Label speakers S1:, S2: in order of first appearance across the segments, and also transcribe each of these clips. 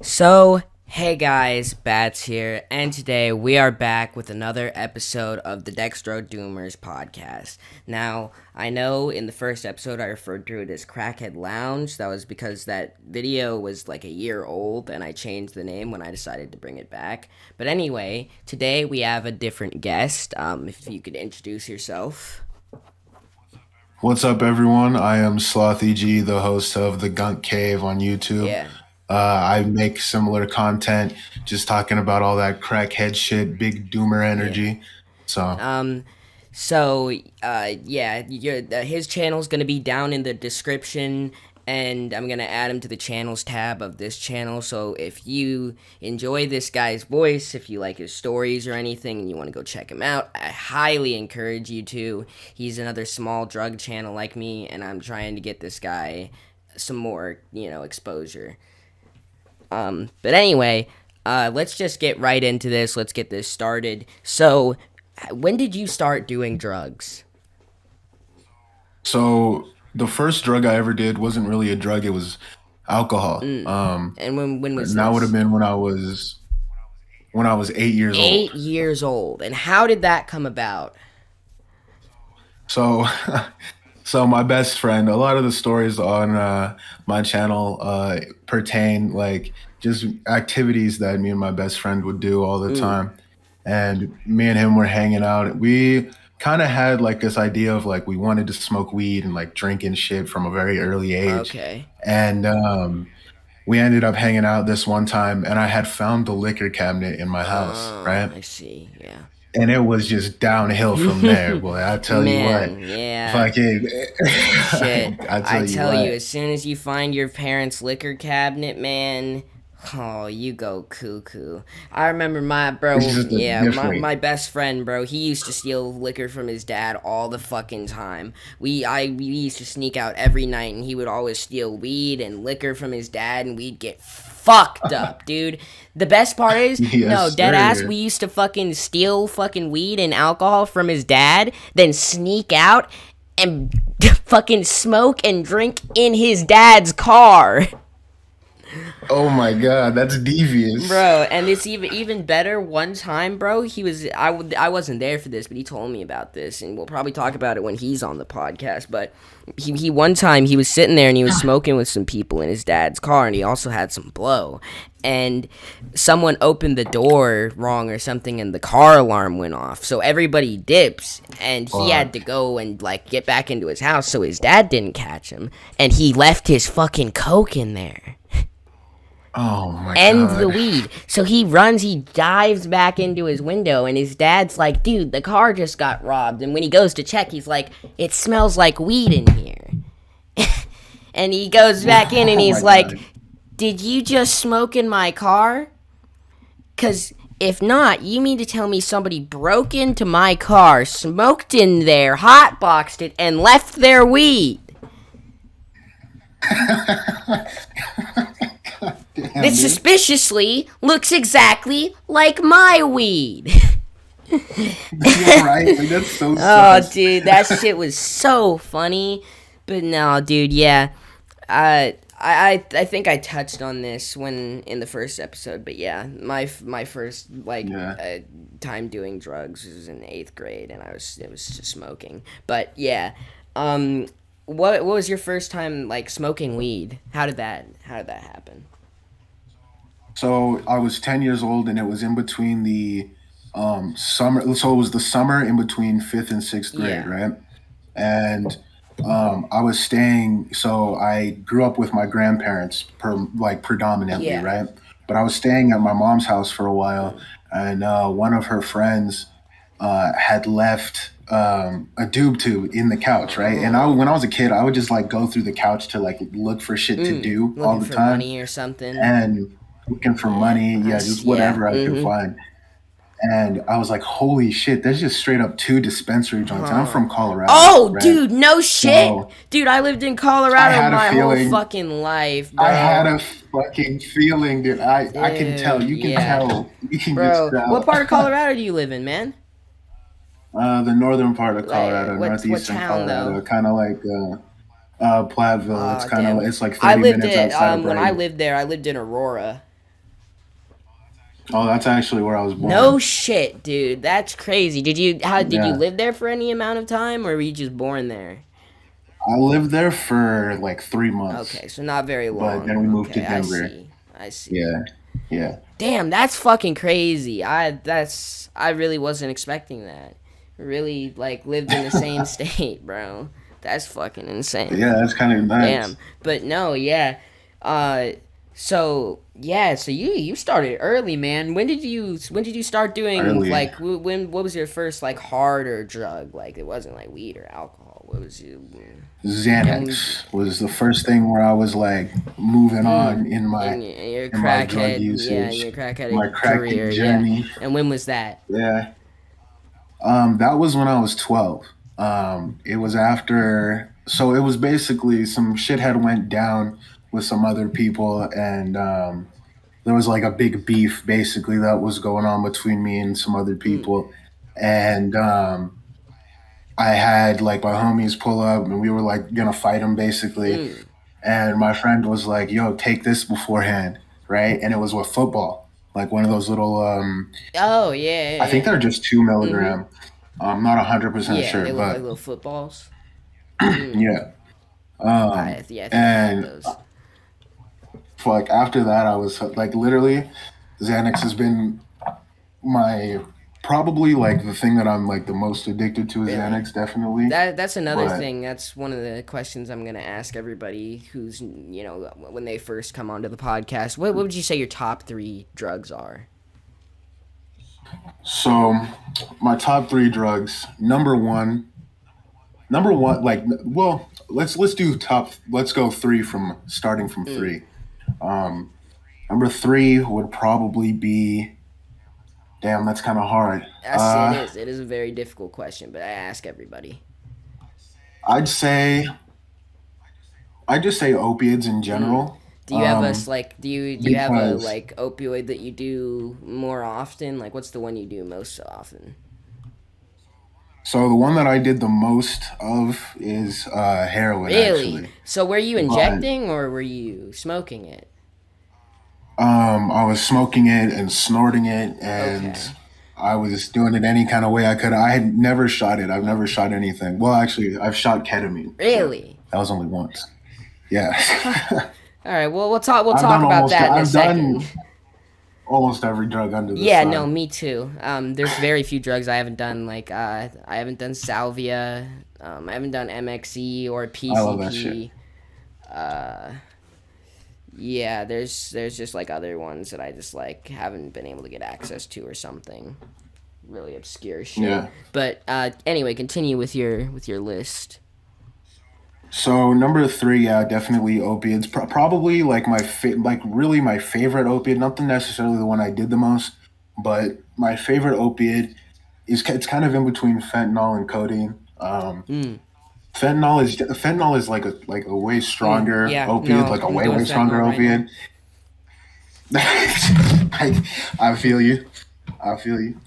S1: So, hey guys, Bats here, and today we are back with another episode of the Dextro Doomers Podcast. Now, I know in the first episode I referred to it as Crackhead Lounge. That was because that video was like a year old, and I changed the name when I decided to bring it back. But anyway, today we have a different guest. If you could introduce yourself.
S2: What's up, everyone? I am Sloth EG, the host of The Gunk Cave on YouTube.
S1: Yeah.
S2: I make similar content, just talking about all that crackhead shit, big doomer energy. So,
S1: Um, so, his channel's gonna be down in the description, and I'm gonna add him to the channels tab of this channel. So if you enjoy this guy's voice, if you like his stories or anything, and you want to go check him out, I highly encourage you to. He's another small drug channel like me, and I'm trying to get this guy some more, exposure. But anyway, let's just get right into this. Let's get this started. So, when did you start doing drugs?
S2: so the first drug I ever did wasn't really a drug; it was alcohol.
S1: And when was
S2: And that would have
S1: this?
S2: been when I was 8 years old.
S1: 8 years old. And how did that come about?
S2: So, so my best friend. A lot of the stories on my channel pertain like just activities that me and my best friend would do all the
S1: Mm,
S2: time. And me and him were hanging out. We kind of had like this idea of like we wanted to smoke weed and like drink and shit from a very early age.
S1: okay.
S2: And we ended up hanging out this one time, and I had found the liquor cabinet in my house,
S1: Oh,
S2: right?
S1: I see. Yeah.
S2: And it was just downhill from there, boy. I tell you what,
S1: Man, yeah.
S2: fucking,
S1: Shit.
S2: I
S1: I
S2: tell you
S1: tell you,
S2: what.
S1: as soon as you find your parents' liquor cabinet, man, oh, you go cuckoo. I remember my
S2: It's
S1: bro,
S2: just a
S1: yeah, my
S2: different.
S1: best friend, bro. He used to steal liquor from his dad all the fucking time. We used to sneak out every night, and he would always steal weed and liquor from his dad, and we'd get fucked up, dude. The best part is, no,
S2: Yes,
S1: dead ass, we
S2: sir.
S1: used to fucking steal fucking weed and alcohol from his dad, then sneak out and fucking smoke and drink in his dad's car.
S2: Oh my God, that's devious.
S1: Bro, and it's even better. One time, bro, I wasn't there for this, but he told me about this, and we'll probably talk about it when he's on the podcast. But he one time he was sitting there and he was smoking with some people in his dad's car, and he also had some blow, and someone opened the door wrong or something, and the car alarm went off. So everybody dips, and he had to
S2: Fuck.
S1: go and like get back into his house so his dad didn't catch him, and he left his fucking coke in there
S2: Oh my
S1: and the
S2: God.
S1: weed. So he runs, he dives back into his window, and his dad's like, dude, the car just got robbed. And when he goes to check, he's like, it smells like weed in here. And he goes back in and
S2: Oh
S1: he's
S2: my
S1: like,
S2: God.
S1: did you just smoke in my car? Because if not, you mean to tell me somebody broke into my car, smoked in there, hotboxed it, and left their weed? That
S2: Damn, dude.
S1: suspiciously looks exactly like my weed.
S2: Yeah, right. Like that's so
S1: Oh,
S2: sus.
S1: dude, that shit was so funny. But no, dude, yeah. I think I touched on this when in the first episode, but yeah, my first
S2: Yeah.
S1: time doing drugs was in eighth grade, and it was just smoking. But yeah, um, what was your first time like smoking weed? How did that happen?
S2: So I was 10 years old, and it was in between the summer. So it was the summer in between fifth and sixth grade,
S1: Yeah,
S2: right? And I was staying. So I grew up with my grandparents, like predominantly,
S1: yeah.
S2: right? But I was staying at my mom's house for a while, and one of her friends had left a doob tube in the couch, right? And
S1: Oh,
S2: when I was a kid, I would just like go through the couch to like look for shit to do all
S1: looking
S2: the
S1: for
S2: time,
S1: money or something.
S2: and looking for
S1: Yeah,
S2: money, yeah, just
S1: yeah.
S2: whatever I could find. And I was like, holy shit, there's just straight up two dispensary joints. And I'm
S1: Huh.
S2: from Colorado,
S1: Oh,
S2: right?
S1: dude, no shit.
S2: So
S1: Dude, I lived in
S2: I
S1: Colorado
S2: had a
S1: my whole
S2: feeling,
S1: fucking life,
S2: I had
S1: bro.
S2: a fucking feeling, dude. I can tell,
S1: Dude,
S2: you can
S1: yeah.
S2: tell, you can just
S1: Bro, what
S2: tell.
S1: part of Colorado do you live in, man?
S2: The northern part of
S1: Like,
S2: Colorado,
S1: what
S2: northeastern
S1: town though?
S2: Colorado, kind of like Platteville. It's kind of
S1: Damn.
S2: it's like
S1: I
S2: 30
S1: lived
S2: minutes
S1: at
S2: outside of
S1: when I
S2: Brighton.
S1: lived there, I lived in Aurora.
S2: Oh, that's actually where I was
S1: No
S2: born.
S1: shit, dude. That's crazy. Did you
S2: Yeah.
S1: live there for any amount of time, or were you just born there?
S2: I lived there for like 3 months,
S1: Okay, so not very
S2: but then we
S1: long.
S2: moved to
S1: Okay, I
S2: Denver.
S1: see. I see.
S2: Yeah. Yeah.
S1: Damn, that's fucking crazy. I really wasn't expecting that. Really like lived in the same state, bro. That's fucking insane.
S2: Yeah, that's kind of
S1: Damn.
S2: nuts.
S1: But no, yeah. Uh so you started early, man. When did you start doing
S2: Early.
S1: like when what was your first like harder drug? Like it wasn't like weed or alcohol. What was you? Yeah,
S2: Xanax was the first thing where I was like moving on
S1: in your
S2: in my drug
S1: crackhead, yeah, in
S2: usage,
S1: your
S2: my
S1: crackhead
S2: crackhead
S1: career, yeah.
S2: journey.
S1: And when was that?
S2: Yeah. That was when I was 12. It was after, so it was basically some shit had went down with some other people, and there was like a big beef basically that was going on between me and some other
S1: Mm,
S2: people, and I had like my homies pull up, and we were like gonna fight them basically,
S1: mm.
S2: and my friend was like, "Yo, take this beforehand," right? And it was with football, like one of those little.
S1: Oh yeah,
S2: I think
S1: yeah,
S2: they're just two
S1: yeah. Mhm.
S2: milligram. I'm not 100%
S1: Yeah,
S2: sure,
S1: they look like
S2: but
S1: little footballs. Mm.
S2: yeah. Um,
S1: Yeah, I think I've had
S2: and
S1: those.
S2: for like after that, I was like literally, Xanax has been my probably like the thing that I'm like the most addicted to is
S1: Really.
S2: Xanax, definitely.
S1: That's another
S2: But
S1: thing. That's one of the questions I'm gonna ask everybody who's when they first come onto the podcast. What would you say your top three drugs are?
S2: so my top three drugs, number one, like well, let's do top. Let's go three from starting from
S1: Mm.
S2: three. Um, Number three would probably be. Damn, that's kind of hard.
S1: It is. It is a very difficult question, but I ask everybody.
S2: I'd say I just say opiates in
S1: Mm.
S2: general,
S1: Do you have do you have a
S2: because
S1: like opioid that you do more often? Like what's the one you do most often?
S2: so the one that I did the most of is heroin,
S1: Really?
S2: actually.
S1: So were you
S2: But
S1: injecting or were you smoking it?
S2: I was smoking it and snorting it, and
S1: Okay.
S2: I was doing it any kind of way I could. I had never shot it. I've never shot anything. Well, actually, I've shot ketamine, but
S1: Really?
S2: that was only once. Yeah,
S1: All right. Well, we'll talk about that in a
S2: I've
S1: second.
S2: done almost every drug under the
S1: Yeah, no,
S2: sun.
S1: me too. There's very few drugs I haven't done. Like, I haven't done salvia. I haven't done MXE or
S2: I love that shit.
S1: PCP. Uh, yeah, there's just like other ones that I just like haven't been able to get access to or something. Really obscure shit.
S2: Yeah.
S1: But anyway, continue with your list.
S2: So number three, yeah, definitely opiates. Probably like like really my favorite opiate. Nothing necessarily the one I did the most, but my favorite opiate is it's kind of in between fentanyl and codeine.
S1: Mm.
S2: Fentanyl is like a way stronger
S1: Yeah.
S2: opiate,
S1: No,
S2: like a
S1: I'm
S2: way
S1: doing
S2: stronger
S1: fentanyl right now.
S2: opiate. I feel you. I feel you.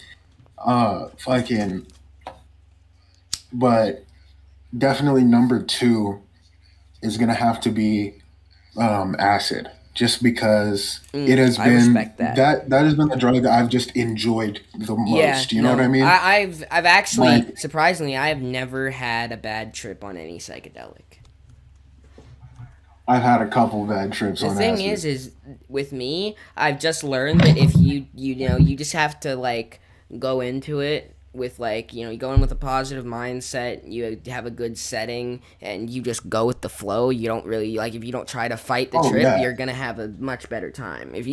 S2: Fucking, but definitely number two is gonna have to be acid, just because it has
S1: I
S2: been
S1: respect that.
S2: that has been the drug I've just enjoyed the
S1: Yeah,
S2: most. You know what I
S1: no,
S2: mean?
S1: I've actually
S2: Like
S1: surprisingly I have never had a bad trip on any psychedelic.
S2: I've had a couple bad trips
S1: The
S2: on
S1: thing
S2: acid.
S1: is with me, I've just learned that if you just have to like go into it with like you go in with a positive mindset, you have a good setting, and you just go with the flow. You don't really like if you don't try to fight the
S2: Oh
S1: trip,
S2: yeah.
S1: you're gonna have a much better time. If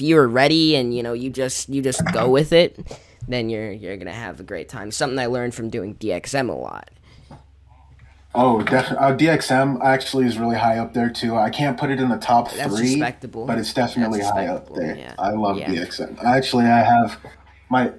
S1: you're ready and you just go with it, then you're gonna have a great time. Something I learned from doing DXM a lot.
S2: Oh, definitely. DXM actually is really high up there too. I can't put it in the top
S1: That's
S2: three,
S1: respectable.
S2: but it's
S1: That's
S2: definitely high up
S1: respectable.
S2: there.
S1: Yeah.
S2: I love
S1: Yeah.
S2: DXM. Actually, I have my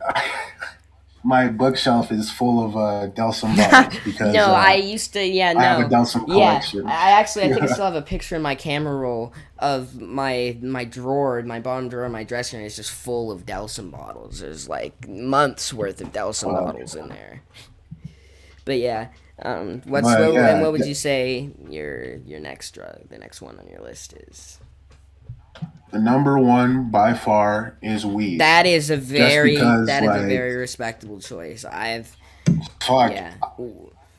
S2: my bookshelf is full of Delsum bottles because
S1: No, I used to. Yeah,
S2: I have a
S1: no,
S2: Delsum
S1: yeah.
S2: collection.
S1: I think I still have a picture in my camera roll of my drawer, my bottom drawer, of my dresser, and it's just full of Delsum bottles. There's like months worth of Delsum
S2: Uh,
S1: bottles in there. But yeah,
S2: but
S1: and
S2: yeah,
S1: what would you say your next drug, the next one on your list is?
S2: the number one by far is weed.
S1: That is a
S2: Just
S1: very
S2: because,
S1: that is a
S2: like,
S1: very respectable choice.
S2: fuck,
S1: Yeah.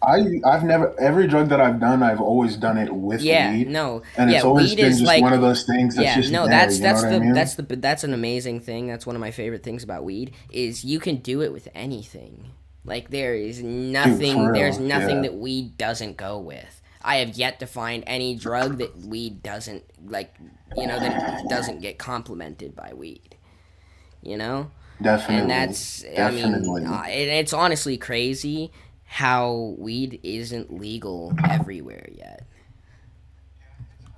S2: I've never every drug that I've done, I've always done it with
S1: Yeah,
S2: weed,
S1: no.
S2: and
S1: Yeah,
S2: it's always
S1: weed
S2: been
S1: is
S2: just
S1: like
S2: one of those things that's
S1: yeah,
S2: just
S1: no,
S2: there. You know what I mean?
S1: that's an amazing thing. That's one of my favorite things about weed is you can do it with anything. Like
S2: Dude, for
S1: there's
S2: real,
S1: nothing
S2: yeah,
S1: that weed doesn't go with. I have yet to find any drug that weed doesn't like, that it doesn't get complemented by weed, you know? And
S2: definitely,
S1: that's I mean,
S2: definitely.
S1: it's honestly crazy how weed isn't legal everywhere yet.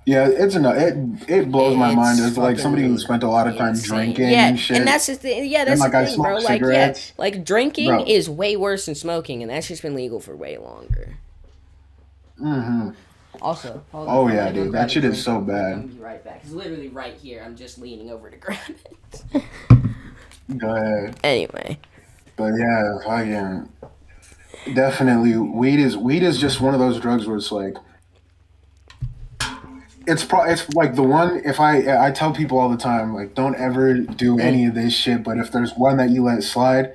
S2: Yeah, it blows my mind
S1: It's
S2: as like somebody who
S1: fucking
S2: spent a lot of time
S1: insane.
S2: drinking
S1: Yeah,
S2: and
S1: and
S2: shit,
S1: that's the thing. Yeah,
S2: and
S1: that's the
S2: like I
S1: thing, bro.
S2: smoke
S1: Like, yeah,
S2: cigarettes,
S1: like drinking
S2: bro.
S1: is way worse than smoking, and that's just been legal for way longer.
S2: Hmm.
S1: Also, hold on,
S2: Oh
S1: I'm
S2: yeah,
S1: gonna go
S2: dude,
S1: grab
S2: that
S1: a
S2: shit is
S1: drink
S2: so
S1: real quick. I'm
S2: bad.
S1: gonna be right back. It's literally right here. I'm just leaning over to grab it.
S2: Go ahead,
S1: Anyway,
S2: but yeah, fucking definitely, weed is just one of those drugs where it's like it's like the one. If I tell people all the time, like, don't ever do
S1: mm,
S2: any of this shit, but if there's one that you let slide,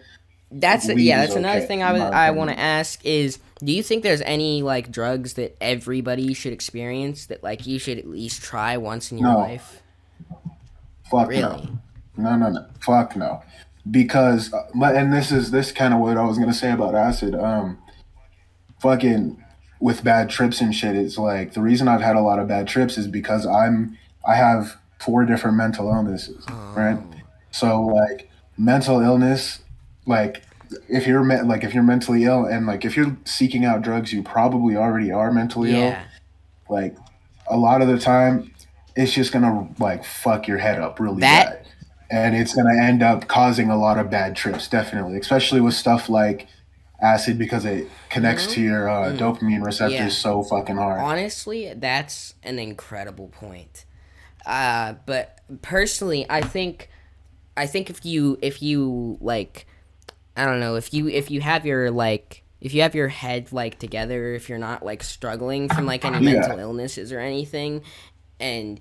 S2: weed is
S1: that's another
S2: okay
S1: thing
S2: in my
S1: I want to
S2: opinion.
S1: ask is, do you think there's any like drugs that everybody should experience that like you should at least try once in your
S2: No,
S1: life?
S2: fuck no.
S1: Really?
S2: No, fuck no, because and this kind of what I was gonna say about acid. Fucking with bad trips and shit. It's like the reason I've had a lot of bad trips is because I have four different mental illnesses, right?
S1: Oh,
S2: So like mental illness, like if you're mentally ill and like if you're seeking out drugs, you probably already are mentally ill.
S1: yeah.
S2: Like a lot of the time, it's just gonna like fuck your head up really
S1: That
S2: bad, and it's gonna end up causing a lot of bad trips. Definitely, especially with stuff like acid because it
S1: you
S2: connects to
S1: know?
S2: your
S1: Mm,
S2: dopamine receptors
S1: yeah.
S2: so fucking hard.
S1: Honestly, that's an incredible point. But personally, I think if you like I don't know if you have your like if you have your head like together, if you're not like struggling from like any
S2: Yeah,
S1: mental illnesses or anything, and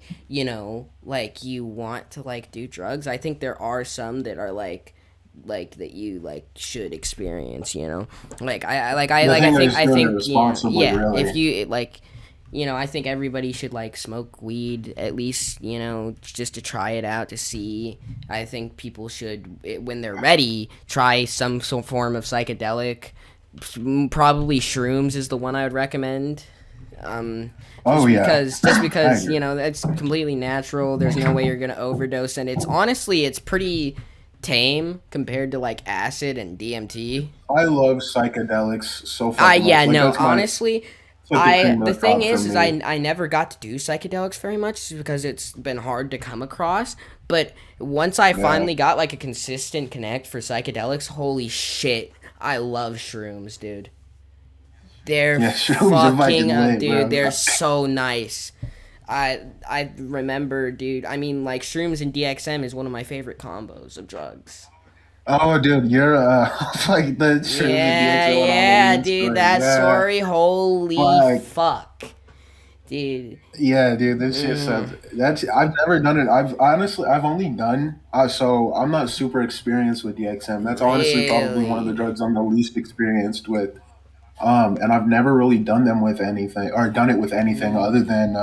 S1: like you want to like do drugs, I think there are some that are like that you like should experience, like
S2: the thing is
S1: I
S2: doing it
S1: think
S2: responsibly,
S1: yeah, if
S2: really.
S1: you like I think everybody should like smoke weed at least, just to try it out to see. I think people should, when they're ready, try some form of psychedelic. Probably shrooms is the one I would recommend. Um,
S2: Oh yeah,
S1: just
S2: I
S1: because
S2: agree.
S1: it's completely natural. There's no way you're gonna overdose, and it's pretty tame compared to like acid and DMT.
S2: I love psychedelics so fucking
S1: Yeah,
S2: much. Like
S1: no,
S2: that's my
S1: honestly,
S2: such a cream of
S1: the
S2: the
S1: thing
S2: crop for
S1: is
S2: me.
S1: I never got to do psychedelics very much just because it's been hard to come across. But once I
S2: Yeah,
S1: finally got like a consistent connect for psychedelics, holy shit, I love shrooms, dude. They're
S2: yeah, shrooms are
S1: fucking
S2: fucking lit,
S1: dude,
S2: bro.
S1: they're so nice. I remember, dude. I mean, like shrooms and DXM is one of my favorite combos of drugs.
S2: Oh, dude, you're like the shrooms and DXL and all the
S1: Yeah,
S2: weed
S1: dude,
S2: stories.
S1: that
S2: Yeah,
S1: story, holy
S2: fuck.
S1: fuck, dude.
S2: Yeah, dude, this shit
S1: Mm,
S2: sounds. That's I've never done it. I've only done. So I'm not super experienced with DXM. That's honestly probably one of the
S1: really?
S2: drugs I'm the least experienced with. And I've never really done them with anything or done it with anything other
S1: Mm.
S2: than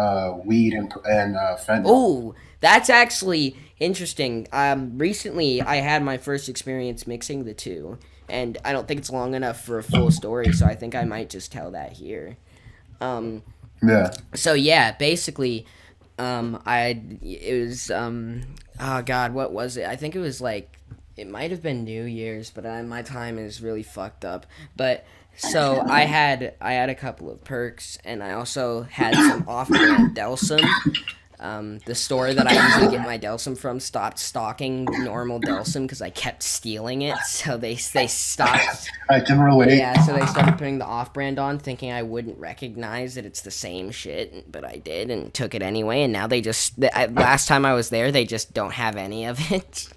S2: weed and fentanyl.
S1: Oh, that's actually interesting. Recently I had my first experience mixing the two, and I don't think it's long enough for a full story, so I think I might just tell that here. Um,
S2: Yeah,
S1: so yeah, basically, it was oh god, what was it? I think it was like it might have been New Year's, but my time is really fucked up. But so I had a couple of perks, and I also had some off-brand Delsum. The store that I usually get my Delsum from stopped stocking normal Delsum because I kept stealing it, so they stopped.
S2: I can relate.
S1: Yeah, so they started putting the off-brand on, thinking I wouldn't recognize that it's the same shit, but I did and took it anyway. And now last time I was there, they just don't have any of it.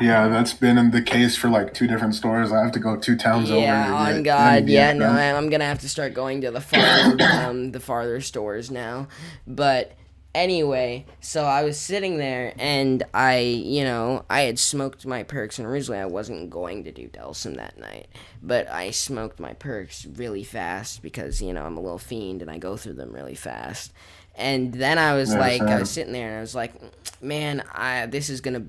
S2: Yeah, that's been in the case for like two different stores. I have to go two towns over
S1: Yeah,
S2: to
S1: on
S2: get any
S1: God, yeah, no,
S2: DXM.
S1: I'm gonna have to start going to the farther stores now. But Anyway, so I was sitting there and I had smoked my perks, and originally I wasn't going to do Delsum that night, but I smoked my perks really fast because, I'm a little fiend and I go through them really fast. And then I was
S2: Yeah,
S1: like, I was
S2: same.
S1: sitting there and I was like, man, I'm gonna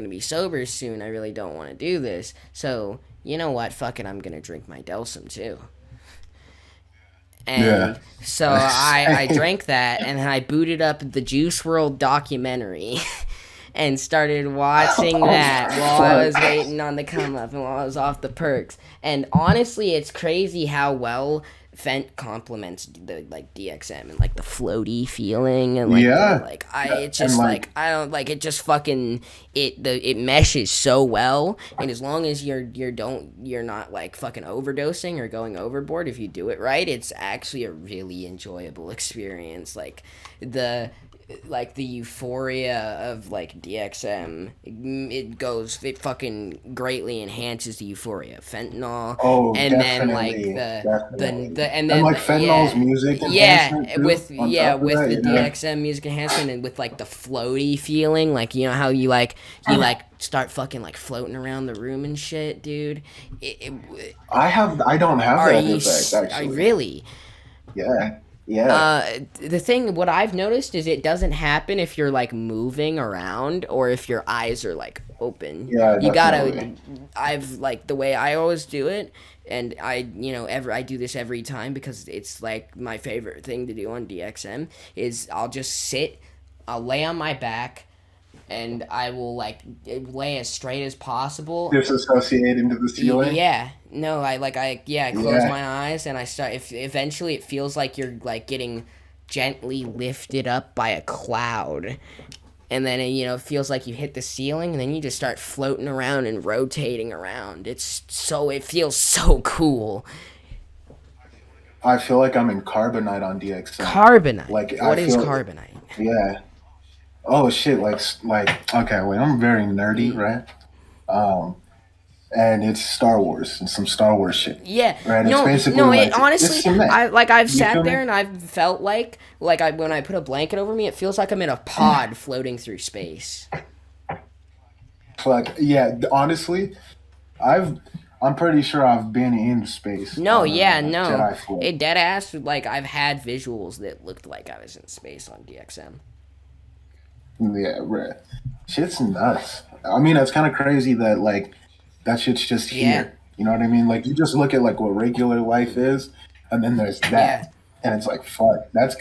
S1: be sober soon. I really don't want to do this. So, you know what? Fuck it, I'm gonna drink my Delsum too.
S2: Yeah.
S1: And so I drank that, and then I booted up the Juice World documentary and started watching
S2: Oh,
S1: that while I was
S2: fuck.
S1: waiting on the come up and while I was off the perks. And honestly, it's crazy how well Fent complements the like DXM and like the floaty feeling and like the
S2: Yeah.
S1: like I
S2: Yeah.
S1: it's
S2: And
S1: just like I don't like it just fucking it meshes so well, and as long as you're not like fucking overdosing or going overboard, if you do it right, it's actually a really enjoyable experience. The the euphoria of like DXM, it fucking greatly enhances the euphoria of fentanyl,
S2: Oh,
S1: and then like
S2: definitely. Definitely.
S1: and
S2: And
S1: then
S2: like fentanyl's music enhancement too, on top of
S1: with
S2: that.
S1: the
S2: Yeah.
S1: DXM music enhancement, and with like the floaty feeling, like how you start fucking like floating around the room and shit, dude.
S2: I don't have
S1: Are
S2: that
S1: you
S2: effect
S1: are you
S2: actually.
S1: really?
S2: Yeah. Yeah.
S1: The thing, what I've noticed is it doesn't happen if you're like moving around or if your eyes are like open.
S2: Yeah,
S1: You
S2: definitely.
S1: gotta, I've like the way I always do it, and I do this every time because it's like my favorite thing to do on DXM is I'll just sit, I'll lay on my back, and I will like lay as straight as possible.
S2: Disassociate into the ceiling.
S1: Yeah, no, I close
S2: Yeah.
S1: my eyes and I start. If eventually it feels like you're like getting gently lifted up by a cloud, and then it feels like you hit the ceiling, and then you just start floating around and rotating around. It feels so cool.
S2: I feel like I'm in carbonite on DXM.
S1: Carbonite.
S2: Like I
S1: What is
S2: feel,
S1: carbonite?
S2: yeah. Oh shit! Like okay, wait. I'm very nerdy,
S1: Mm.
S2: right? Um, and it's Star Wars and some Star Wars shit,
S1: Yeah,
S2: right? It's
S1: no,
S2: basically
S1: no. It
S2: like it's
S1: honestly,
S2: cement.
S1: I've
S2: You
S1: sat
S2: feel
S1: there
S2: me?
S1: and I've felt when I put a blanket over me, it feels like I'm in a pod floating through space.
S2: Like yeah, honestly, I've I'm pretty sure I've been in space
S1: No,
S2: on
S1: yeah,
S2: a
S1: no.
S2: Jedi flight.
S1: It dead ass. Like I've had visuals that looked like I was in space on DXM.
S2: Yeah, right. Shit's nuts. I mean, it's kind of crazy that like that shit's just
S1: Yeah,
S2: here. You know what I mean? Like you just look at like what regular life is, and then there's
S1: yeah.
S2: that, and it's like fuck. That's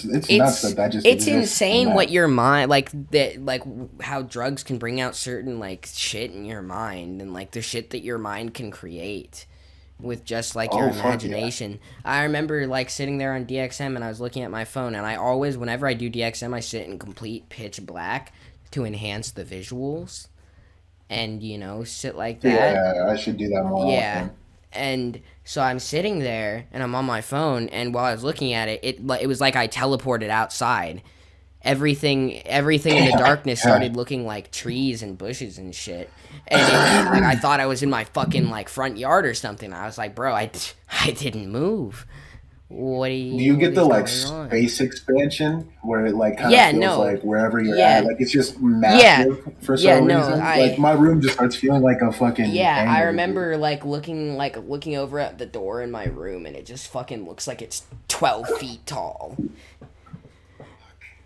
S2: it's nuts
S1: It's
S2: that that just
S1: it's
S2: exists in
S1: insane what
S2: that.
S1: your mind how drugs can bring out certain like shit in your mind, and like the shit that your mind can create with just like your
S2: Oh fuck yeah.
S1: imagination. I remember like sitting there on DXM and I was looking at my phone, and I always, whenever I do DXM, I sit in complete pitch black to enhance the visuals, and sit like that.
S2: Yeah, I should do that more
S1: Yeah.
S2: often.
S1: And so I'm sitting there and I'm on my phone, and while I was looking at it, it was like I teleported outside. Everything in the darkness
S2: Yeah.
S1: started looking like trees and bushes and shit. And like I thought I was in my fucking like front yard or something. I was like, "Bro, I didn't move.
S2: Do you
S1: What
S2: get the
S1: is
S2: like
S1: going on?"
S2: space expansion where it like kind of
S1: Yeah,
S2: feels
S1: no.
S2: like wherever you're at,
S1: Yeah.
S2: like it's just
S1: Yeah.
S2: massive for
S1: Yeah,
S2: some
S1: no.
S2: reason? Like
S1: I
S2: my room just starts feeling like a fucking
S1: Yeah, I
S2: hangar, dude.
S1: remember like looking over at the door in my room, and it just fucking looks like it's 12 feet tall.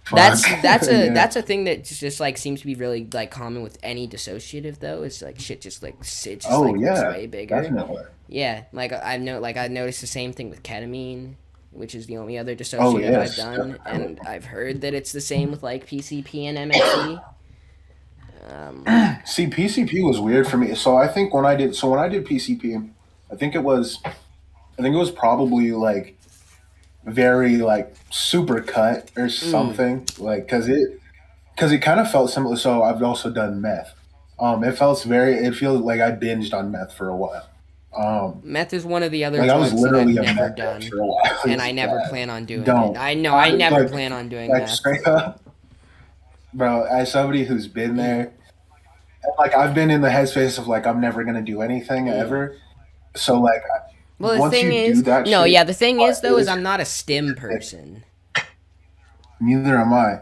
S2: Fuck. Yeah.
S1: That's a thing that just like seems to be really like common with any dissociative though. It's like shit just like it just
S2: Oh
S1: like looks
S2: yeah,
S1: way bigger.
S2: definitely.
S1: Yeah, I noticed the same thing with ketamine, which is the only other
S2: Oh
S1: dissociative I've
S2: yes,
S1: done,
S2: definitely.
S1: and I've heard that it's the same with like PCP and MSC. Um,
S2: See, PCP was weird for me. So when I did PCP, I think it was I think it was probably like very like super cut or
S1: mm,
S2: something like because it kind of felt similar. So I've also done meth. It feels like I binged on meth for a while. Um,
S1: Meth is one of the other
S2: like I was
S1: drugs that I've
S2: literally a
S1: never
S2: meth head
S1: done,
S2: for a while. It
S1: and
S2: was
S1: I never
S2: bad.
S1: plan on doing it.
S2: Don't
S1: I know
S2: I
S1: I never
S2: like
S1: plan on doing
S2: like
S1: meth.
S2: straight up, bro? As somebody who's been
S1: Mm,
S2: there, like I've been in the headspace of like I'm never gonna do anything
S1: mm.
S2: ever. So like
S1: Well, the
S2: once
S1: thing
S2: you do
S1: is,
S2: that
S1: no,
S2: shit,
S1: yeah, the thing is though, is
S2: it's
S1: I'm not a stim person.
S2: Neither am I.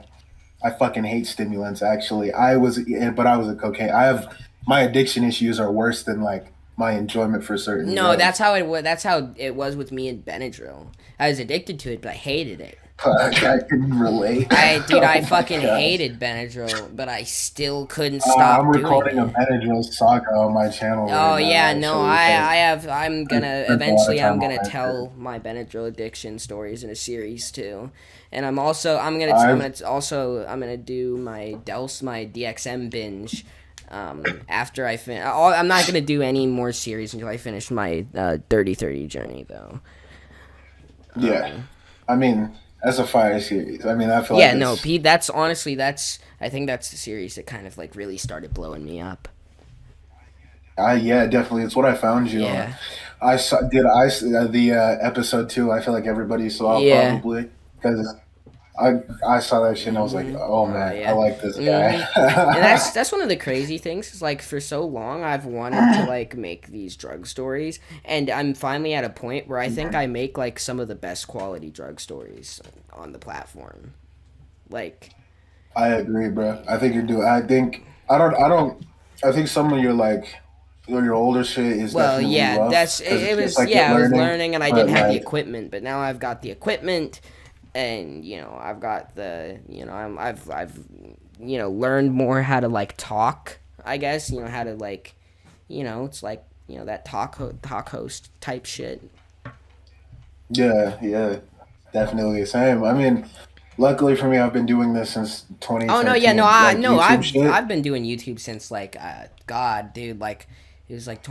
S2: I fucking hate stimulants. Actually, but I was a cocaine. I have my addiction issues are worse than like my enjoyment for certain
S1: No, that's
S2: drugs.
S1: how it was. That's how it was with me and Benadryl. I was addicted to it, but I hated it.
S2: I can relate.
S1: Dude, I
S2: Oh my
S1: fucking
S2: gosh.
S1: hated Benadryl, but I still couldn't stop
S2: I'm
S1: doing
S2: recording a
S1: it.
S2: Benadryl saga on my channel right
S1: Oh
S2: now,
S1: yeah, no,
S2: actually, because
S1: I'm
S2: I
S1: gonna
S2: spent a lot of
S1: eventually I'm
S2: time
S1: gonna
S2: on that.
S1: tell my Benadryl addiction stories in a series too, and
S2: I've
S1: I'm gonna do my DXM binge, after I'm not gonna do any more series until I finish my 30/30 journey though.
S2: Yeah, I mean, that's a fire series. I mean, I feel like
S1: Yeah, no,
S2: it's
S1: Pete. That's honestly I think that's the series that kind of like really started blowing me up.
S2: I yeah, definitely. It's what I found you on.
S1: Yeah,
S2: I saw did I the episode 2. I feel like everybody saw
S1: yeah.
S2: probably because I saw that shit and I was like, oh
S1: Oh
S2: man, I
S1: yeah.
S2: like this
S1: And
S2: guy.
S1: that's one of the crazy things is like for so long I've wanted to like make these drug stories, and I'm finally at a point where I think I make like some of the best quality drug stories on the platform. Like,
S2: I agree, bro. I think you're doing. I don't. I think some of your like your older shit is
S1: well,
S2: definitely
S1: yeah,
S2: rough because
S1: it
S2: it's just
S1: was,
S2: like you're
S1: yeah, I was
S2: learning,
S1: learning and I
S2: but
S1: didn't have the
S2: like
S1: equipment, but now I've got the equipment, and I've got learned more how to like talk, I guess, how to like, it's like, that talk host type shit.
S2: yeah, yeah, definitely the same. I mean, luckily for me, I've been doing this since
S1: Oh no, yeah, no,
S2: 2013, like YouTube shit.
S1: I've been doing YouTube since like, God, dude, like it was like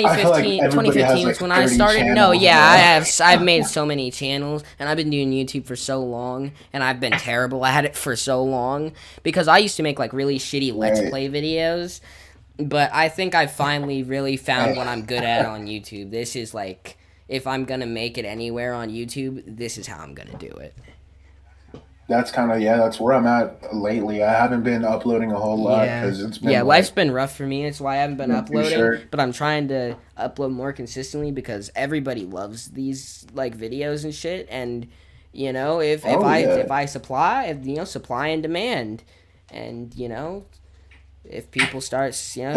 S2: I feel like
S1: 2015.
S2: everybody has
S1: 2015
S2: like
S1: was when I
S2: 30
S1: started. No,
S2: channels,
S1: yeah,
S2: bro.
S1: I've made so many channels, and I've been doing YouTube for so long, and I've been terrible at it for so long because I used to make like really shitty Let's
S2: Right.
S1: Play videos, but I think I finally really found
S2: Hey,
S1: what I'm good at on YouTube. This is like, if I'm gonna make it anywhere on YouTube, this is how I'm gonna do it.
S2: that's kind of yeah, that's where I'm at lately. I haven't been uploading a whole lot
S1: Yeah.
S2: because it's
S1: Yeah,
S2: been
S1: life's
S2: like
S1: been rough for me. It's why I haven't been
S2: been too
S1: uploading,
S2: short.
S1: but I'm trying to upload more consistently because everybody loves these like videos and shit, and
S2: Oh
S1: if
S2: yeah,
S1: I supply, supply and demand, and
S2: that
S1: if people start